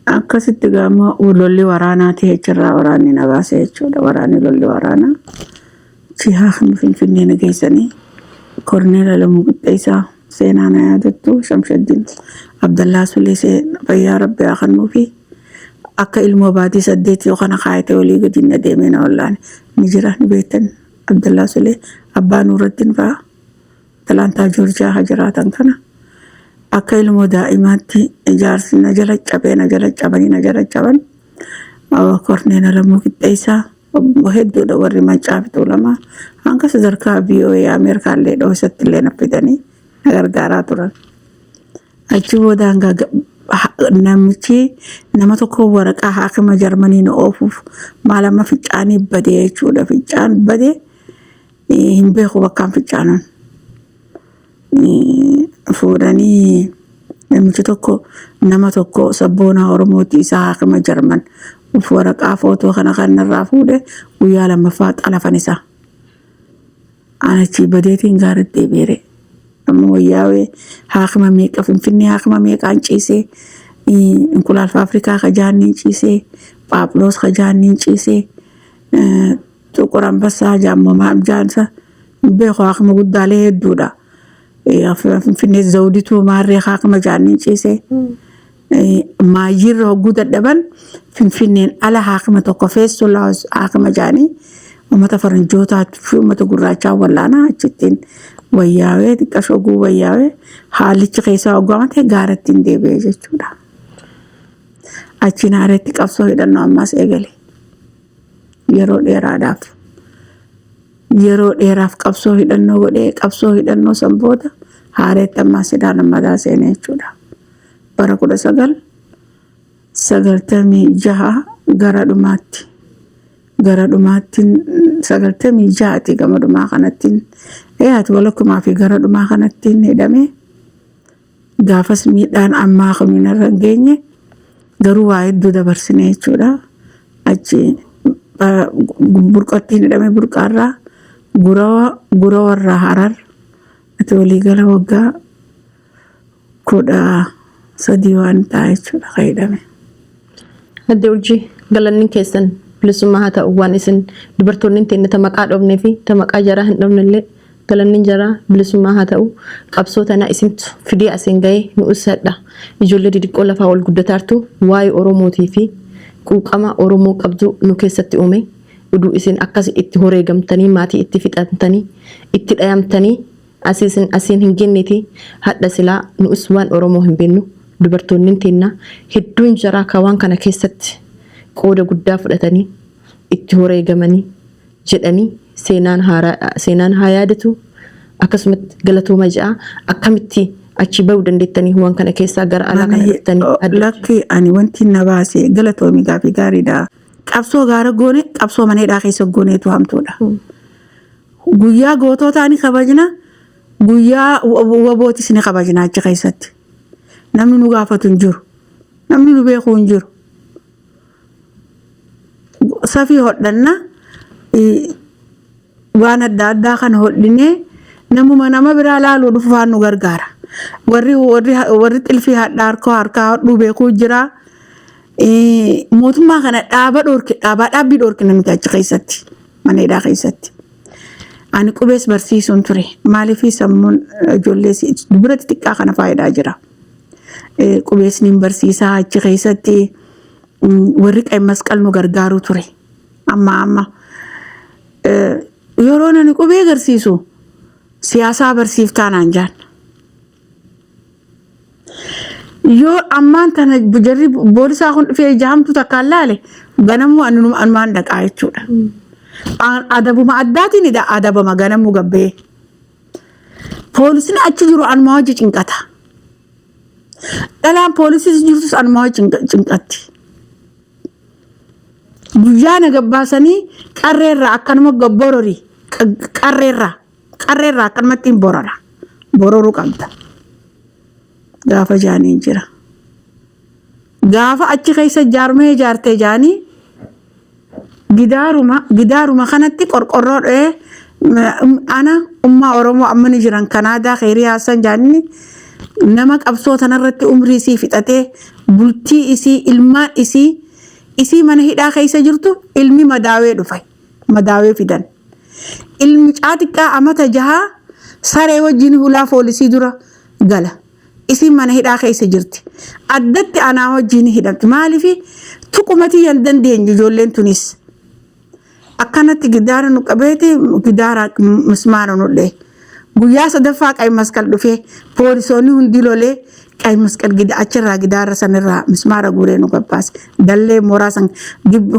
akkasitti gaama lolli waraanaa ta'e achirraa waraanni na baase jechuudha. Waraanni lolli waraanaa achi haakni Finfinnee na geessanii Korneel Alamuu Qixxeessaa seenaa na yaadattu Shamshaddiin Abdallaa Sulee fayyaa Rabbi haa kennuu fi akka ilmoo baatii 8 yookaan kaayatee olii gadi na deemee na wallaan ni jira ni beektan Abdallaa Sulee abbaa Nuurattiin fa'aa Atlaantaa Joorjiyaa haa jiraatan kana. Akka ilmoo daa'imaatti ijaarsi na jala caban Korneel Alamuu Qixxeessaa hedduudha warri Maccaa fi Tuulamaa hanga sadarkaa VOA Ameerikaallee dhoosatti illee na fidanii na gargaaraa turan. Achi boodaan namichi nama tokko waraqaa haakima Jarmanii na oofuuf maalama ficcaanii badee jechuudha. Ficcaan badee hin beeku bakkaan ficcaanan. Fuudhanii namichi tokko nama tokko sabboonaa Oromooti isaa haakima Jarman waraqaa footoo kana kanarraa fuudhe guyyaa lammaffaa xalafan isaa. Anachi badeetiin gaaritti deebiire. Amma wayyaawee haakima meeqa Finfinnee haakima meeqaan ciisee Inqulaal Faafrikaa kajaanniin ciisee Phaaphiloos kajaanniin ciisee Xuqur Ambassaa jaammomaa jaansa beeku haakima guddaalee hedduudha. Finfinnee Zawdituu Maarree haakima jaanniin ciisee maayyirra hogguu dadhaban Finfinneen ala haakima tokko Feestulaas haakima jaanii uummata faranjootaa fi uummata gurraachaa wallaanaa achittiin wayyaawee xiqqasho oguu wayyaawee haalichi keessaa hoggaamate gaarattiin deebi'ee jechuudha. Achi naareetti qabsoo hidhannoo ammaas eegale. Yeroo dheeraaf qabsoo hidhannoo godhee qabsoo hidhannoo san booda haareetti ammaas hidhaan ammataa seenee jechuudha. Bara 1996 gara dhumaatti 96 gama dhumaa kanattiin ati walakkumaa fi gara dhumaa kanattiin hidhamee gaafas miidhaan ammaa kaminarra hin geenye garuu waa hedduu dabarsine jechuudha. Achi burqattiin hidhamee burqaarraa gura warraa Harar ati waliigala waggaa 13 waan ta'a jechuudha kan hidhame. Adde Urjii galanni keessan bilisummaa haa ta'u waan isin dubartoonni teenne ta maqaa dhoofnee fi ta maqaa jaraa hin dhoofnellee galanni jaraa bilisummaa haa ta'u qabsoo tana isintu fidee asiin ga'ee nu ibsadha. Ijoollee didiqqoo lafaa wal guddataartu waa'ee Oromootii fi quuqama Oromoo qabdu nu keessatti uume uduu isin akkas itti horeegamtanii maatii itti fixatanii itti dhayamtanii asiin hin genneeti hadha silaa nu waan Oromoo hin beeknu dubartoonni teennaa hedduun jaraa kawaan kana keessatti qooda guddaa fudhatanii itti horeegamanii jedhanii seenaan haa yaadatu akkasumatti galatooma ja'a akkamitti achi bahuu dandeettanii waan kana keessaa gara alaa kana dhuftanii lakki ani wanti na baase galatoomi gaafii gaariidha. Qabsoo gaara goone qabsoo maneedhaa keessa gooneetu hamtuudha. guyyaa gootootaa ni kabajna, guyyaa wabootis ni kabajna achi keessatti. Namni nu gaafatu hin jiru, namni nu beeku hin jiru. Safii hodhanna waan adda addaa kana hodhinee nama biraa laaluu dhufaan nu gargaara. Warri xilfii harkaa hodhuu beekuu jira. Mootummaa kana dhaabbii dhorke namicha achi keessatti, mana hidhaa keessatti. Ani qubees barsiisuun ture. Maaliif sammuun ijoollee dubara xixiqqaa kana faayidaa jira. Qubeesni barsiisaa achi keessatti warri qe'ee masqal nu gargaaru ture. Amma yeroo nani qubee agarsiisu siyaasaa barsiiftaa naan jaan. Yoo ammaan tana jarri boolisaa kun dhufee jahamtu takkaan laale ganamuu anumaan dhaqaa jechuudha. Adabuma addaatiin adabama ganamuu gabbee. Poolisni achi jiru anumaa hojii cinqata. Dhalaan poolisii jirtus anumaa hojii cinqatti. Guyyaa na gabbaasanii qarreerraa akkanuma gabbororii qarreerraa akkanumatti hin bororuu qabda. Gaafa jaaniin jira. Gaafa achi keessa ijaartee jaanii gidaaruma kanatti qorqorroo dha'ee ana ummaa Oromoo amma ni jiran Kanaadaa Khayrii Haasan jaanni nama qabsoo tanarratti umrii isii fixatee bultii isii ilmaan isii mana hidhaa keessa jirtu ilmi madaawee dhufay. Madaawee fidan. Ilmi caatiqqaa amata 6 saree wajjin hulaa poolisii dura gala. Isi mana hidhaa keessa jirti. Addatti anaa wajjin hidhamti. Maaliif tuqumati yan dandeenye ijoolleen tunis. Akkanatti gidaara nu qabeeti gidaara mismaara nu dhee. Guyyaa sadaffaa qe'ee masqal dhufee poolisoonni hundi lolee qe'ee masqal achirraa gidaara sanirraa mismaara guuree nu gabbaase. Dallee mooraa san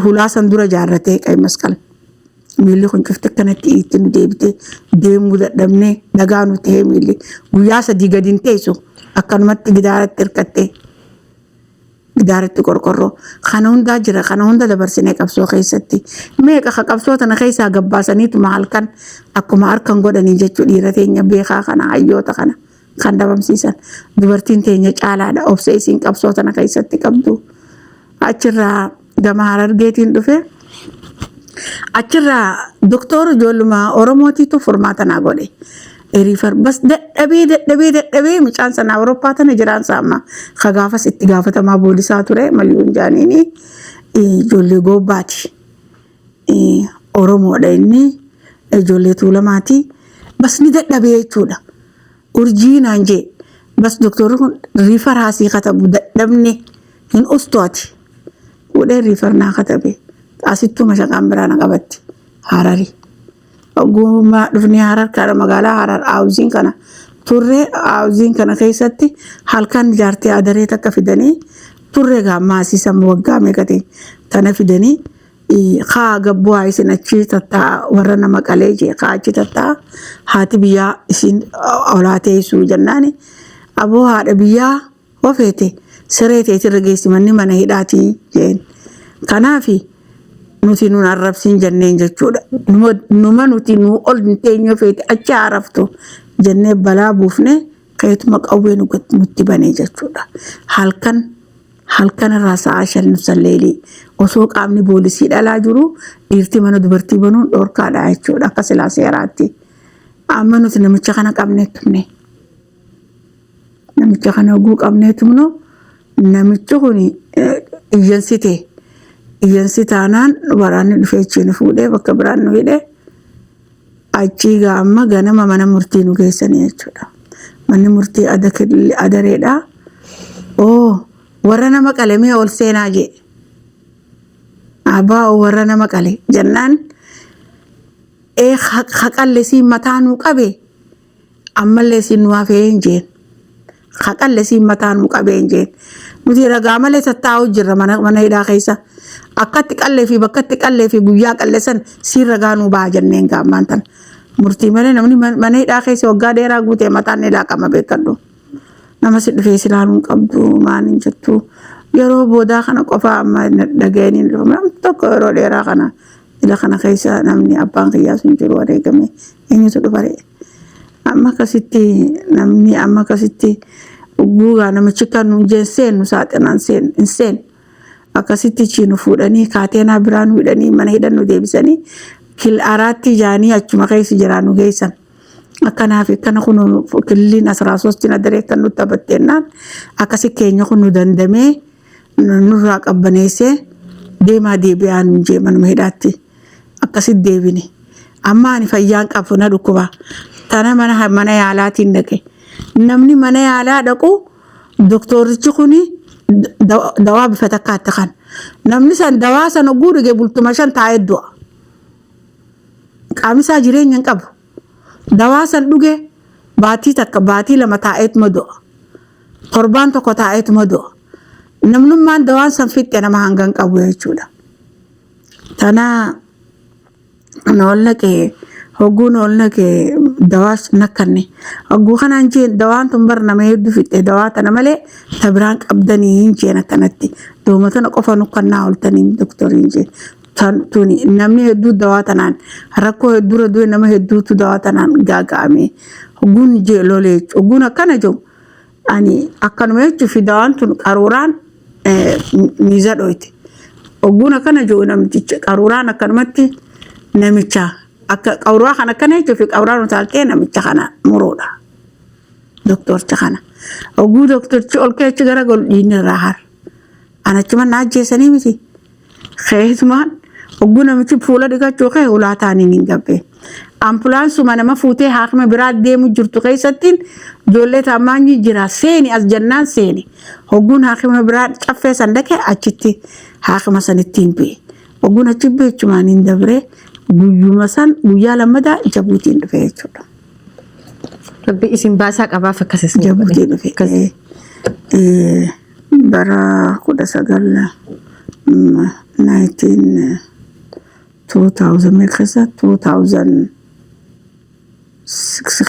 hulaa san dura jaarratee qe'ee masqal. Miilli kun cufte akkanatti itti nu deebitee deemuu dadhabnee dhagaa nu ta'ee miilli guyyaa 3 gadi hin teessu. Akkanumatti gidaaratti hirkattee gidaaratti qorqorroo kana hundaa jira. Kana hunda dabarsinee qabsoo keessatti meeqa qabsoo tana keessaa gabbaasaniituma halkan akkuma harkan godhanii jechuu dhiira teenya beekaa kana hayyoota kana kan dabamsiisan dubartiin teenya caalaadha obsa isiin qabsoo tana keessatti qabdu. Achirraa gama Harargeetiin dhufe achirraa doktor ijoolluma Oromootiitu furmaata naa godhe. Riifar bas dadhabee mucaan sana Awurooppaa tana jiraan saama kagaafas itti gaafatamaa boolisaa ture Maliyuun jaaniini ijoollee goobbaati. Oromoodha inni ijoollee tuulamaati. Bas ni dadhabee jechuudha. Urjii naan jee bas doktorri kun riifar haasii katabu dadhabne hin ustooti. Fuudhee riifar naa katabe asittuu mashaqaan biraa na qabatti Hararii. Guma dhufnee Harar kaadha magaalaa Harar Aawuziin kana turre Aawuziin kana keessatti halkan ijaartee adaree takka fidanii turre gaammaasiisa waggaa meeqate tana fidanii kaa gabbuu isin achi tattaa warra nama qalee jee kaa achi tattaa haati biyyaa isin olaatee isuu jennaani aboo haadha biyyaa ofeete siree teetirra geessi manni mana hidhaatii jeen. Kanaafi nuti nun arrabsiin jenneen jechuudha. Numa nuti nu ol teenyoo feete achi araftu jennee balaa buufne kayetuma qawwee nutti banee jechuudha. Halkan irraa sa'a 5 leelii osoo qaamni poolisii dhalaa jiru dhiirti mana dubartii banuun dhorkaadha jechuudha. Akka silaa seeraatti. Amma nuti namicha kana qabnee tumne. Namicha kana oguu qabnee tumno namichi kun iyyansitee. Iyyansi taanaan waraanni dhufee achiin fuudhee bakka biraan nu hidhee achii gaamma ganama mana murtii nu geessanii jechuudha. Manni murtii adareedha. Warra nama qalemee ol seenaa jee. Abbaa warra nama qale jennaan haqallesiin mataa nuu qabe ammallee siin nu hafee hin jeen. Haqallesiin mataa nuu qabee hin jeen. Nuti ragaa malee tattaa'uu jirra mana hidhaa keessa. Akkatti qallee fi bakkatti qallee fi guyyaa qalleessan siin ragaa nuu ba'a jenneen gaammaan tan. Murtii malee namni mana hidhaa keessa waggaa dheeraa guutee mataan hidhaa qaba beekadhu. Nama si dhufee silaanuun qabdu maaniin jettu yeroo boodaa kana qofaa amma dhaga'anii namni tokko yeroo dheeraa kana ila kana keessa namni abbaan kiyyaa sun jiru wareegame eenyutu dhufare amma akkasitti namni amma akkasitti guugaa namichi kan nu jeenseenu saaxinaan seen akkasitti chiinu fuudhanii kaateenaa biraan hidhanii mana hidhannu deebisanii kil araatti jaanii achuma keessa jiraannu geessan akkanaaf akkana kun killiin 13 na daree kan nutti taphatteenaan akkasi keenya kun nu dandamee nurraa qabbaneessee deemaa deebi'aa nu jee manuma hidhaatti akkasitti deebine amma ani fayyaan qabu na dhukkuba tana mana yaalaatiin dhaqe namni mana yaalaa dhaqu doktorichi kuni dawaa bifa takkaatti kan namni san dawaa sana guurige bultuma 5 taa'ee du'a qaamisaa jireenya hin qabu dawaa san dhuge baatii 2 taa'eetuma du'a torbaan tokko taa'eetuma du'a namnummaan dawaan san fixxe nama hangan qabu jechuudha tana noollaqee hogguu noollaqee dawaa nakkanne hogguu kanaan jeen dawaan tun bar nama hedduu fixxe dawaa tana malee tabiraan qabdanii hin jeen akkanatti doomatana qofa nukkannaa oltanii doktoriin jeen tuni namni hedduu dawaa tanaan rakkoo hedduu du'e nama hedduutu dawaa tanaan gaaga'ame hogguun jee lolee hogguun akkana jiru ani akkanuma jechuufi dawaan tun qaruuraan miiza dhoyte hogguun akkana jiru namticha qaruuraan akkanumatti namicha akka qaruuraa kana akkana jechuufi qaruuraan utaaltee namicha kana muruudha doktorcha kana hogguu doktorchi ol keechi gara goldhiin irraa har anachuma naajjeessanii miti keessumaan hogguu namichi fuula dhigachuu kee ulaataaniin hin gabbe ambulaansuma nama fuutee haakima biraa deemu jirtu keessattiin ijoollee taamaanyi jira seeni as jannaan seeni hogguun haakima biraa caffee san dhaqe achitti haakima sanittiin bu'e hogguun achi beechumaan hin dabre guyyuma san guyyaa lammadaa jabuutiin dhufe jechuudha. Rabbi isin baasaa qabaaf akkasis jabuutiin dhufe bara 2000 meeqasa 2006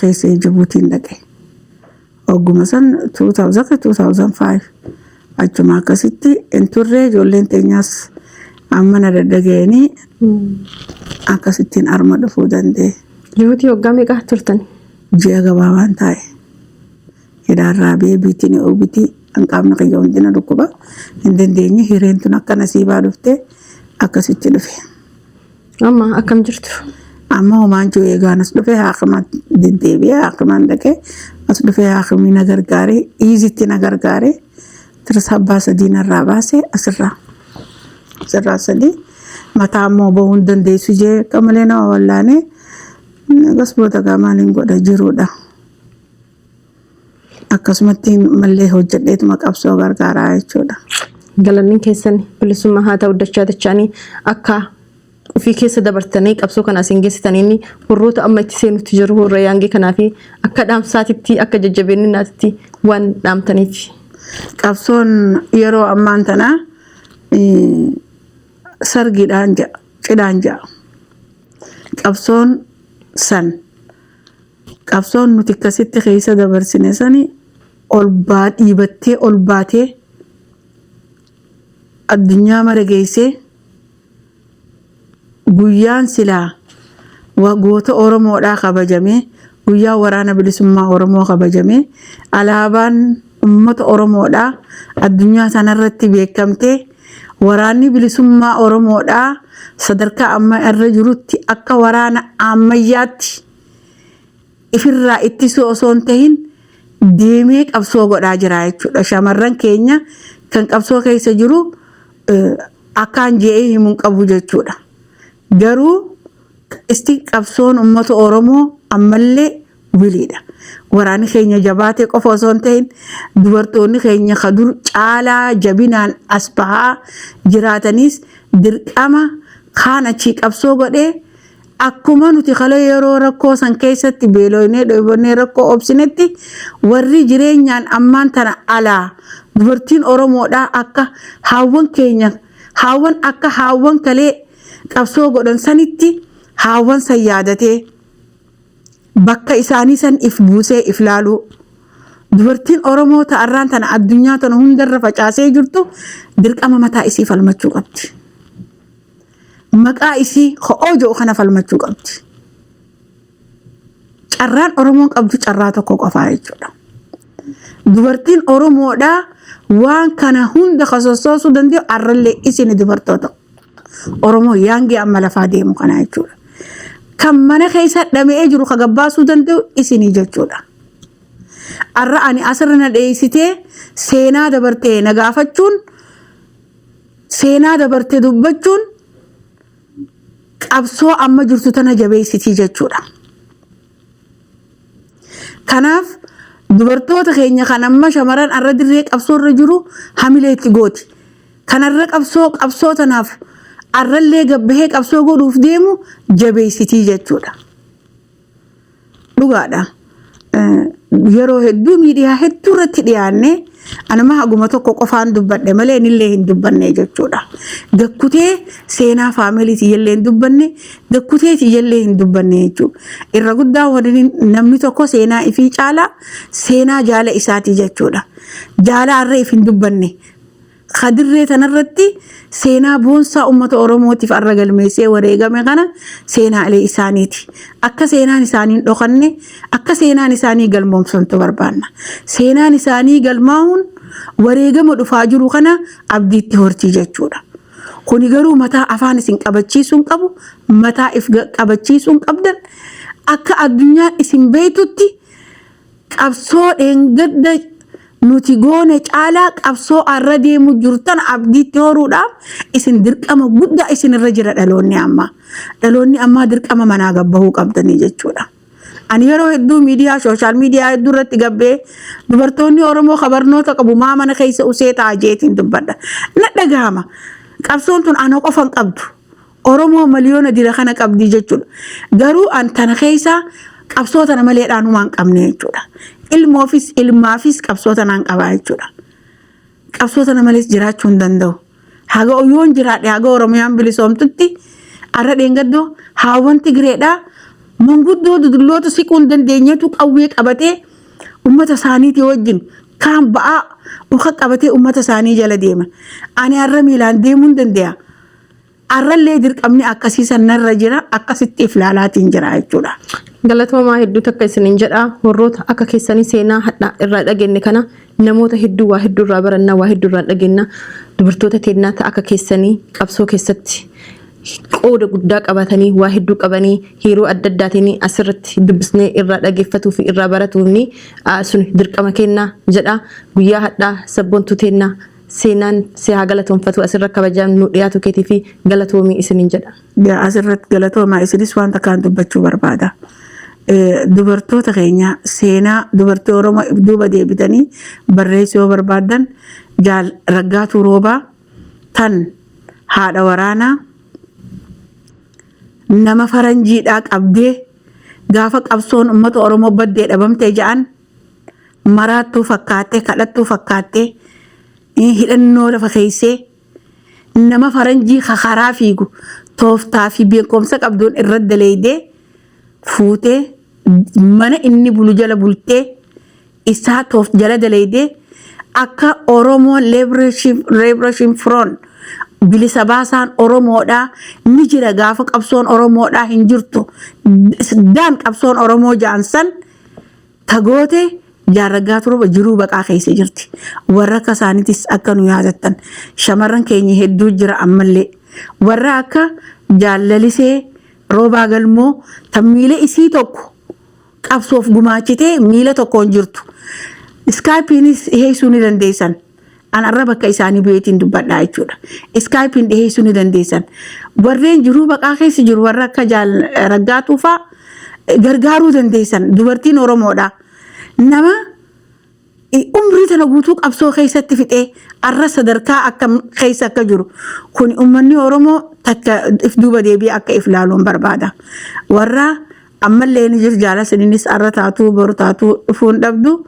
keessa jabuutiin dhaqe hogguma san 2005 achuma akkasitti hin turre ijoolleen teenyaas amma na daddageenii akkasittiin arma dhufuu danda'e. Jibuutii waggaa meeqa turtan? Ji'a gabaabaan taa'e hidhaarraa beebiitiin oobbitii hanqaabna kiyya hundina dhukkuba hin dandeenye hireen tun akka nasiibaa dhufte akkasitti dhufe. Amma akkam jirtu? Amma homaan jiru eegaanas dhufe haakima deddeebi'ee haakimaan dhaqee as dhufe haakimni na gargaaree iizitti na gargaaree tirsa abbaa 3 narraa baasee asirraa 3 mataa immoo bahuu hin dandeessu jee qamalee nama wallaanee gasboota gaamaaliin godha jiruudha. Akkasumatti mallee hojjedheetuma qabsoo gargaaraa jechuudha. Galanni keessan bilisummaa haa ta'u dachaanii akka ofii keessa dabartanii qabsoo kana isin geessitanii warroota amma itti seenutti jiru warra yaangee kanaa fi akka dhaamsaatitti akka jajjabeeninaatti waan dhaamtaniif. Qabsoon yeroo ammaan tanaa sargiidhaan ja'a cidhaan ja'a. Qabsoon san qabsoon nuti akkasitti keessa dabarsine sani dhiibattee ol baatee addunyaa mara geessee guyyaan silaa wagoota Oromoodhaa kabajamee guyyaa waraana bilisummaa Oromoo kabajamee alaabaan uummata Oromoodhaa addunyaa sanarratti beekamtee waraanni bilisummaa Oromoodhaa sadarkaa amma irra jirutti akka waraana ammayyaatti ifirraa ittisuu osoo hin tahin deemee qabsoo godhaa jira jechuudha. Shamarran keenya kan qabsoo keessa jiru akkaan je'ee himuun qabu jechuudha. Garuu isti qabsoon uummata Oromoo ammallee wiliidha. Waraanni keenya jabaatee qofa osoo hin tahin dubartoonni keenya kadur caalaa jabinaan as bahaa jiraatanis dirqama kaan achii qabsoo godhee akkuma nuti kala yeroo rakkoo san keessatti beelofnee dhoofnee rakkoo obsinetti warri jireenyaan ammaan tana alaa dubartiin Oromoodhaa akka haawwan keenya haawwan kalee qabsoo godhan sanitti haawwan san yaadatee bakka isaanii san if buusee if laaluu dubartiin Oromoo ta'arraan tana addunyaa tana hundarra facaasee jirtu dirqama mataa isii falmachuu qabdi. maqaa isii ho'oo jedhu kana falmachuu qabdi. Carraan Oromoon qabdu carraa tokko qofaa jechuudha. Dubartiin Oromoodhaa waan kana hunda kasossoosuu danda'u arrallee isin dubartoota Oromoo yaangee amma lafaa deemu kana jechuudha. Kan mana keessa dhama'ee jiru ka gabbaasuu danda'u isinii jechuudha. Arra ani asirra na dheessitee seenaa dabartee na gaafachuun seenaa dabartee dubbachuun qabsoo amma jirtu tana jabeessitii jechuudha. Kanaaf dubartoota keenya kan amma shamarran arra dirree qabsoo irra jiru hamilee itti gooti. Kanarra qabsoo tanaaf arrallee gabbahee qabsoo godhuuf deemu jabeessitii jechuudha. Dhugaadha. Yeroo hedduu miidiyaa hedduu irratti dhiyaanne anama haguma tokko qofaan dubbadhe malee inillee hin dubbanne jechuudha. Dakkutee seenaa faamiliitii illee hin dubbanne, dakkuteetii illee hin dubbanne jechuudha. Irra guddaa waliin namni tokko seenaa ifii caalaa seenaa jaala isaatii jechuudha. Jaala arra if hin dubbanne. Kadirree tanarratti seenaa boonsaa uummata Oromootiif arra galmeessee wareegame kana seenaalee isaaniiti. Akka seenaan isaanii hin dhokanne, akka seenaan isaanii galmoomsantu barbaanna. Seenaan isaanii galmaa'uun wareegama dhufaa jiru kana abdiitti hortii jechuudha. Kuni garuu mataa afaan isin qabachiisuun qabu, mataa if qabachiisuun qabdan akka addunyaan isin beektutti qabsoo dheengadda nuti goone caalaa qabsoo arra deemu jirtan abdiitti horuudhaaf isin dirqama guddaa isin irra jira dhaloonni ammaa. Dhaloonni ammaa dirqama manaa gabbahuu qabdanii jechuudha. Ani yeroo hedduu miidiyaa sooshaal miidiyaa hedduu irratti gabbee dubartoonni Oromoo barnoota qabu maa mana keessa usee taa'aa jeetiin dubbadha. Na dhagahama. Qabsoon tun ana qofa hin qabdu. Oromoo miliyoona dira kana qabdi jechuudha. Garuu an tana keessa qabsoo tana maleedhaan humaa hin qabne jechuudha. Ilmaafis qabsoo tanaan qabaa jechuudha. Qabsoo tana malees jiraachuu hin danda'u. Haga yoon jiraadhe haga Oromiyaan bilisoomtutti arra dheengaddoo haawwan Tigreedhaa manguddoo dudulloota siquu hin dandeenyetu qawwee qabatee uummata isaaniitii wajjin kaan ba'aa dhuka qabatee uummata isaanii jala deema. Ani har'a miilaan deemuu hin danda'a. Arrallee dirqamni akkasii sanarra jira akkasitti iflaalaatiin jira jechuudha. Galatoomaa hedduu takka isiniin jedha warroota akka keessanii seenaa hadhaa irraa dhageenye kana namoota hedduu waa hedduu irraa barannaa waa hedduu irraa dhageenna dubartoota teennaa ta'a akka keessanii qabsoo keessatti qooda guddaa qabatanii waa hedduu qabanii yeroo adda addaatiin asirratti dubbisnee irraa dhageeffatuu fi irraa baratuuni sun dirqama kennaa jedha guyyaa hadhaa sabboontuu teennaa seenaan siyaa galatoomfatu asirra kabajaan nu dhiyaatu keetii fi galatoomii isiniin jedha. Asirratti galatoomaa isinis waan takkaan dubbachuu barbaada. Dubartoota keenya seenaa dubartii Oromoo duuba deebitanii barreessuu barbaadan Raggaatuu Roobaa tan haadha waraanaa nama faranjiidhaa qabdee gaafa qabsoon uummata Oromoo baddee dhabamtee ja'an maraattuu fakkaattee kadhattuu fakkaattee hidhannoo lafa keessee nama faranjii karaa fiigu tooftaa fi beekumsa qabduun irratti daleeydee fuutee mana inni bulu jala bultee isaa toof jala daleeydee akka Oromoo Liberation Front bilisa baasaan Oromoodhaa ni jira gaafa qabsoon Oromoodhaa hin jirtu daan qabsoon Oromoo jaansan tagoote Raggaatuu Roobaa jiruu baqaa keessa jirti. Warra akka isaaniitis akka nu yaadattan shamarran keenya hedduu jira ammallee warra akka Jaalalisee Roobaa Galmoo tan miila isii tokko qabsoof gumaachitee miila tokkoon jirtu. Iskaayipiinis dhiheessuu ni dandeessan. An arra bakka isaanii beetiin dubbadhaa jechuudha. Iskaayipiin dhiheessuu ni dandeessan. Warreen jiruu baqaa keessa jiru warra akka Raggaatuu fa'aa gargaaruu dandeessan. Dubartiin Oromoodhaa. Nama umrii tana guutuu qabsoo keessatti fixee arra sadarkaa akka keessa akka jiru kun uummanni Oromoo takka if duuba deebi'ee akka if laaluun barbaada. Warra ammallee ni jiru jaalasiniinis arra taatuu boru taatuu dhufuun dhabdu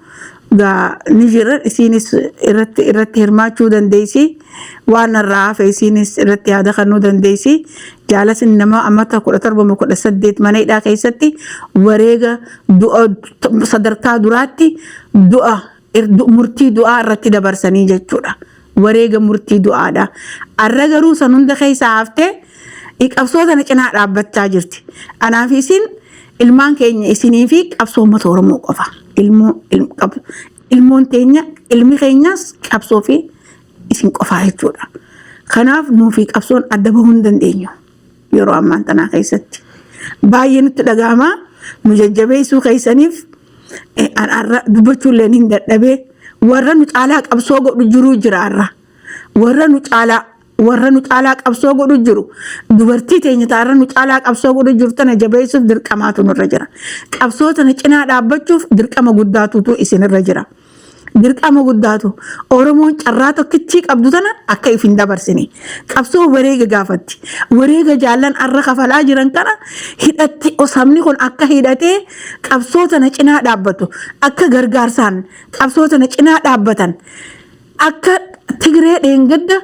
ni jira isiinis irratti hirmaachuu dandeessi waan irraa hafe isiinis irratti yaada kennuu dandeessi. Jaalasin nama ammata 17-18 mana hidhaa keessatti wareega sadarkaa duraatti murtii du'aa irratti dabarsanii jechuudha. Wareega murtii du'aadha. Arra garuu san hunda keessa haftee qabsoota na cinaa dhaabbachaa jirti. Anaaf isin ilmaan keenya isinii fi qabsoo uummata Oromoo qofa. Ilmoon teenya ilmi keenyas qabsoo fi isin qofaa jechuudha. Kanaaf nuufi qabsoon adda bahuu hin dandeenyu yeroo ammaan tanaa keessatti. Baay'ee nutti dhaga'ama nu jajjabeessuu keessaniif dubbachuu illee hin dadhabee warra nu caalaa qabsoo godhu jiru jira har'a. Warra nu caalaa qabsoo godhu jiru dubartii teenya taarra nu caalaa qabsoo godhu jiru tana jabeessuuf dirqamaatu nurra jira. Qabsoo tana cinaa dhaabbachuuf dirqama guddaatutu isinirra jira. Dirqama guddaatu Oromoon carraa tokkichi qabdu tana akka if hin dabarsine qabsoo wareega gaafatti wareega jaallan arra kafalaa jiran kana hidhatti sabni kun akka hidhatee qabsoo tana cinaa dhaabbatu akka gargaarsaan qabsoo tana cinaa dhaabbatan akka Tigree dheengadda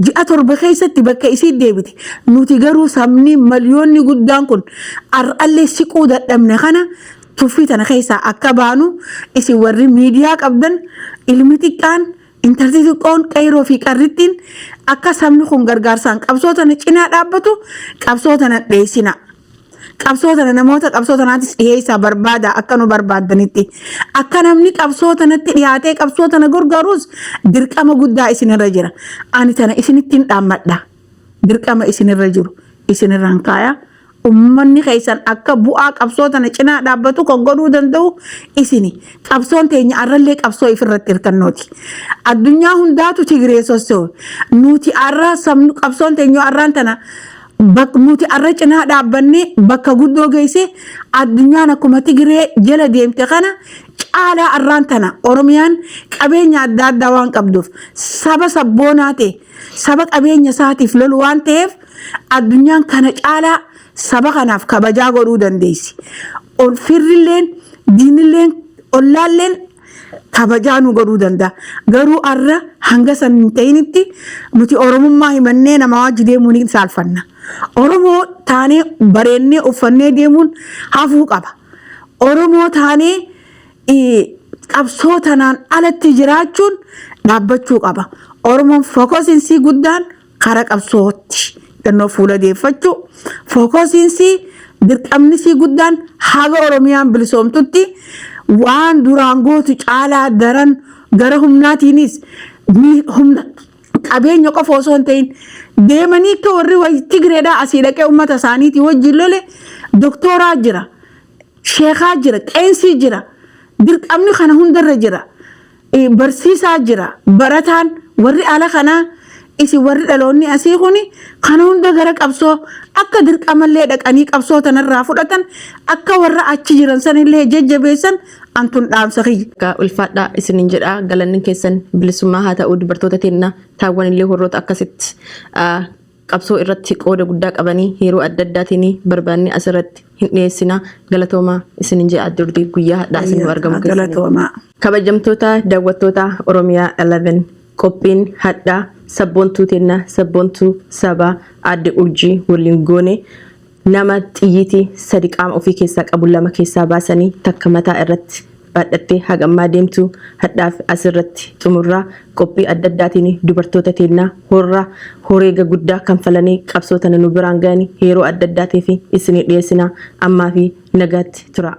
ji'a 7 keessatti bakka isii deebite nuti garuu sabni miliyoonni guddaan kun ar'allee siquu dadhabne kana tuffii tana keessaa akka baanu isin warri miidiyaa qabdan ilmi xiqqaan intartii xiqqoon qeyroo fi qarrittiin akka sabni kun gargaarsaan qabsoo tana cinaa dhaabbatu qabsoo tana dheessina. Qabsoo tana namoota qabsoo tanaatis dhiyeessaa barbaada akka nu barbaaddanitti akka namni qabsoo tanatti dhiyaatee qabsoo tana gargaarus dirqama guddaa isinirra jira. Ani tana isinittiin dhaammadha. Dirqama isinirra jiru isinirraan kaayaa. Uummanni keessan akka bu'aa qabsoo tana cinaa dhaabbatu kan godhuu danda'u isini. Qabsoon teenya arrallee qabsoo ifirratti hirkannooti. Addunyaa hundaatu Tigree sossoo. Nuti arraa sabni qabsoon teenya arraan tana nuti arra cinaa dhaabbannee bakka guddoo geesse addunyaan akkuma Tigree jala deemte kana caalaa arraan tana Oromiyaan qabeenya adda addaa waan qabduuf saba sabboonaa ta'e saba qabeenya isaatiif lolu waan ta'eef addunyaan kana caalaa saba kanaaf kabajaa godhuu dandeessi. Firrilleen diinilleen ollaalleen kabajaa nu godhuu danda'a. Garuu arra hanga san hin ta'initti nuti Oromummaa himannee nama wajji deemuu ni saalfanna. Oromoo taanee bareennee uffannee deemuun hafuu qaba. Oromoo taanee qabsoo tanaan alatti jiraachuun dhaabbachuu qaba. Oromoon fookosiinsii guddaan karaa qabsootti. Dannoo fuula deeffachuu fookosiinsii dirqamnisii guddaan haga Oromiyaan bilisoomtutti waan duraan gootu caalaa daran gara humnaatiinis humna qabeenya qofa osoo hin ta'in deemanii akka warri Tigreedhaa asii dhaqee uummata isaaniitii wajjin lole doktooraa jira, sheekaa jira, qeensii jira, dirqamni kana hundarra jira, barsiisaa jira, barataan warri ala kanaa isi warri dhaloonni asii kuni kana hunda gara qabsoo akka dirqamallee dhaqanii qabsoo tanarraa fudhatan akka warra achi jiran sanillee jajjabeessan antun dhaamsa kiyya. Ulfaadhaa isiniin jedhaa galanni keessan bilisummaa haa ta'u dubartoota teennaa taawwanillee warroota akkasitti qabsoo irratti qooda guddaa qabanii yeroo adda addaatiin barbaanni asirratti hin dhiyeessina galatoomaa isiniin jedhaa durbii guyyaa hadhaa isin argamu galatoomaa. Kabajamtoota daawwattoota Oromiyaa 11 qophiin hadhaa sabboontuu teennaa sabboontuu sabaa aadde urjii waliin goone nama xiyyiitii sadi qaama ofii keessaa qabu lama keessaa baasanii takka mataa irratti baadhattee hagammaa deemtu hadhaaf asirratti xumurraa qophii adda addaatiin dubartoota teennaa horeega guddaa kan falanii qabsoo tana nu biraan ga'anii yeroo adda addaatii fi isinii dhiyeessina ammaa fi nagaatti tura.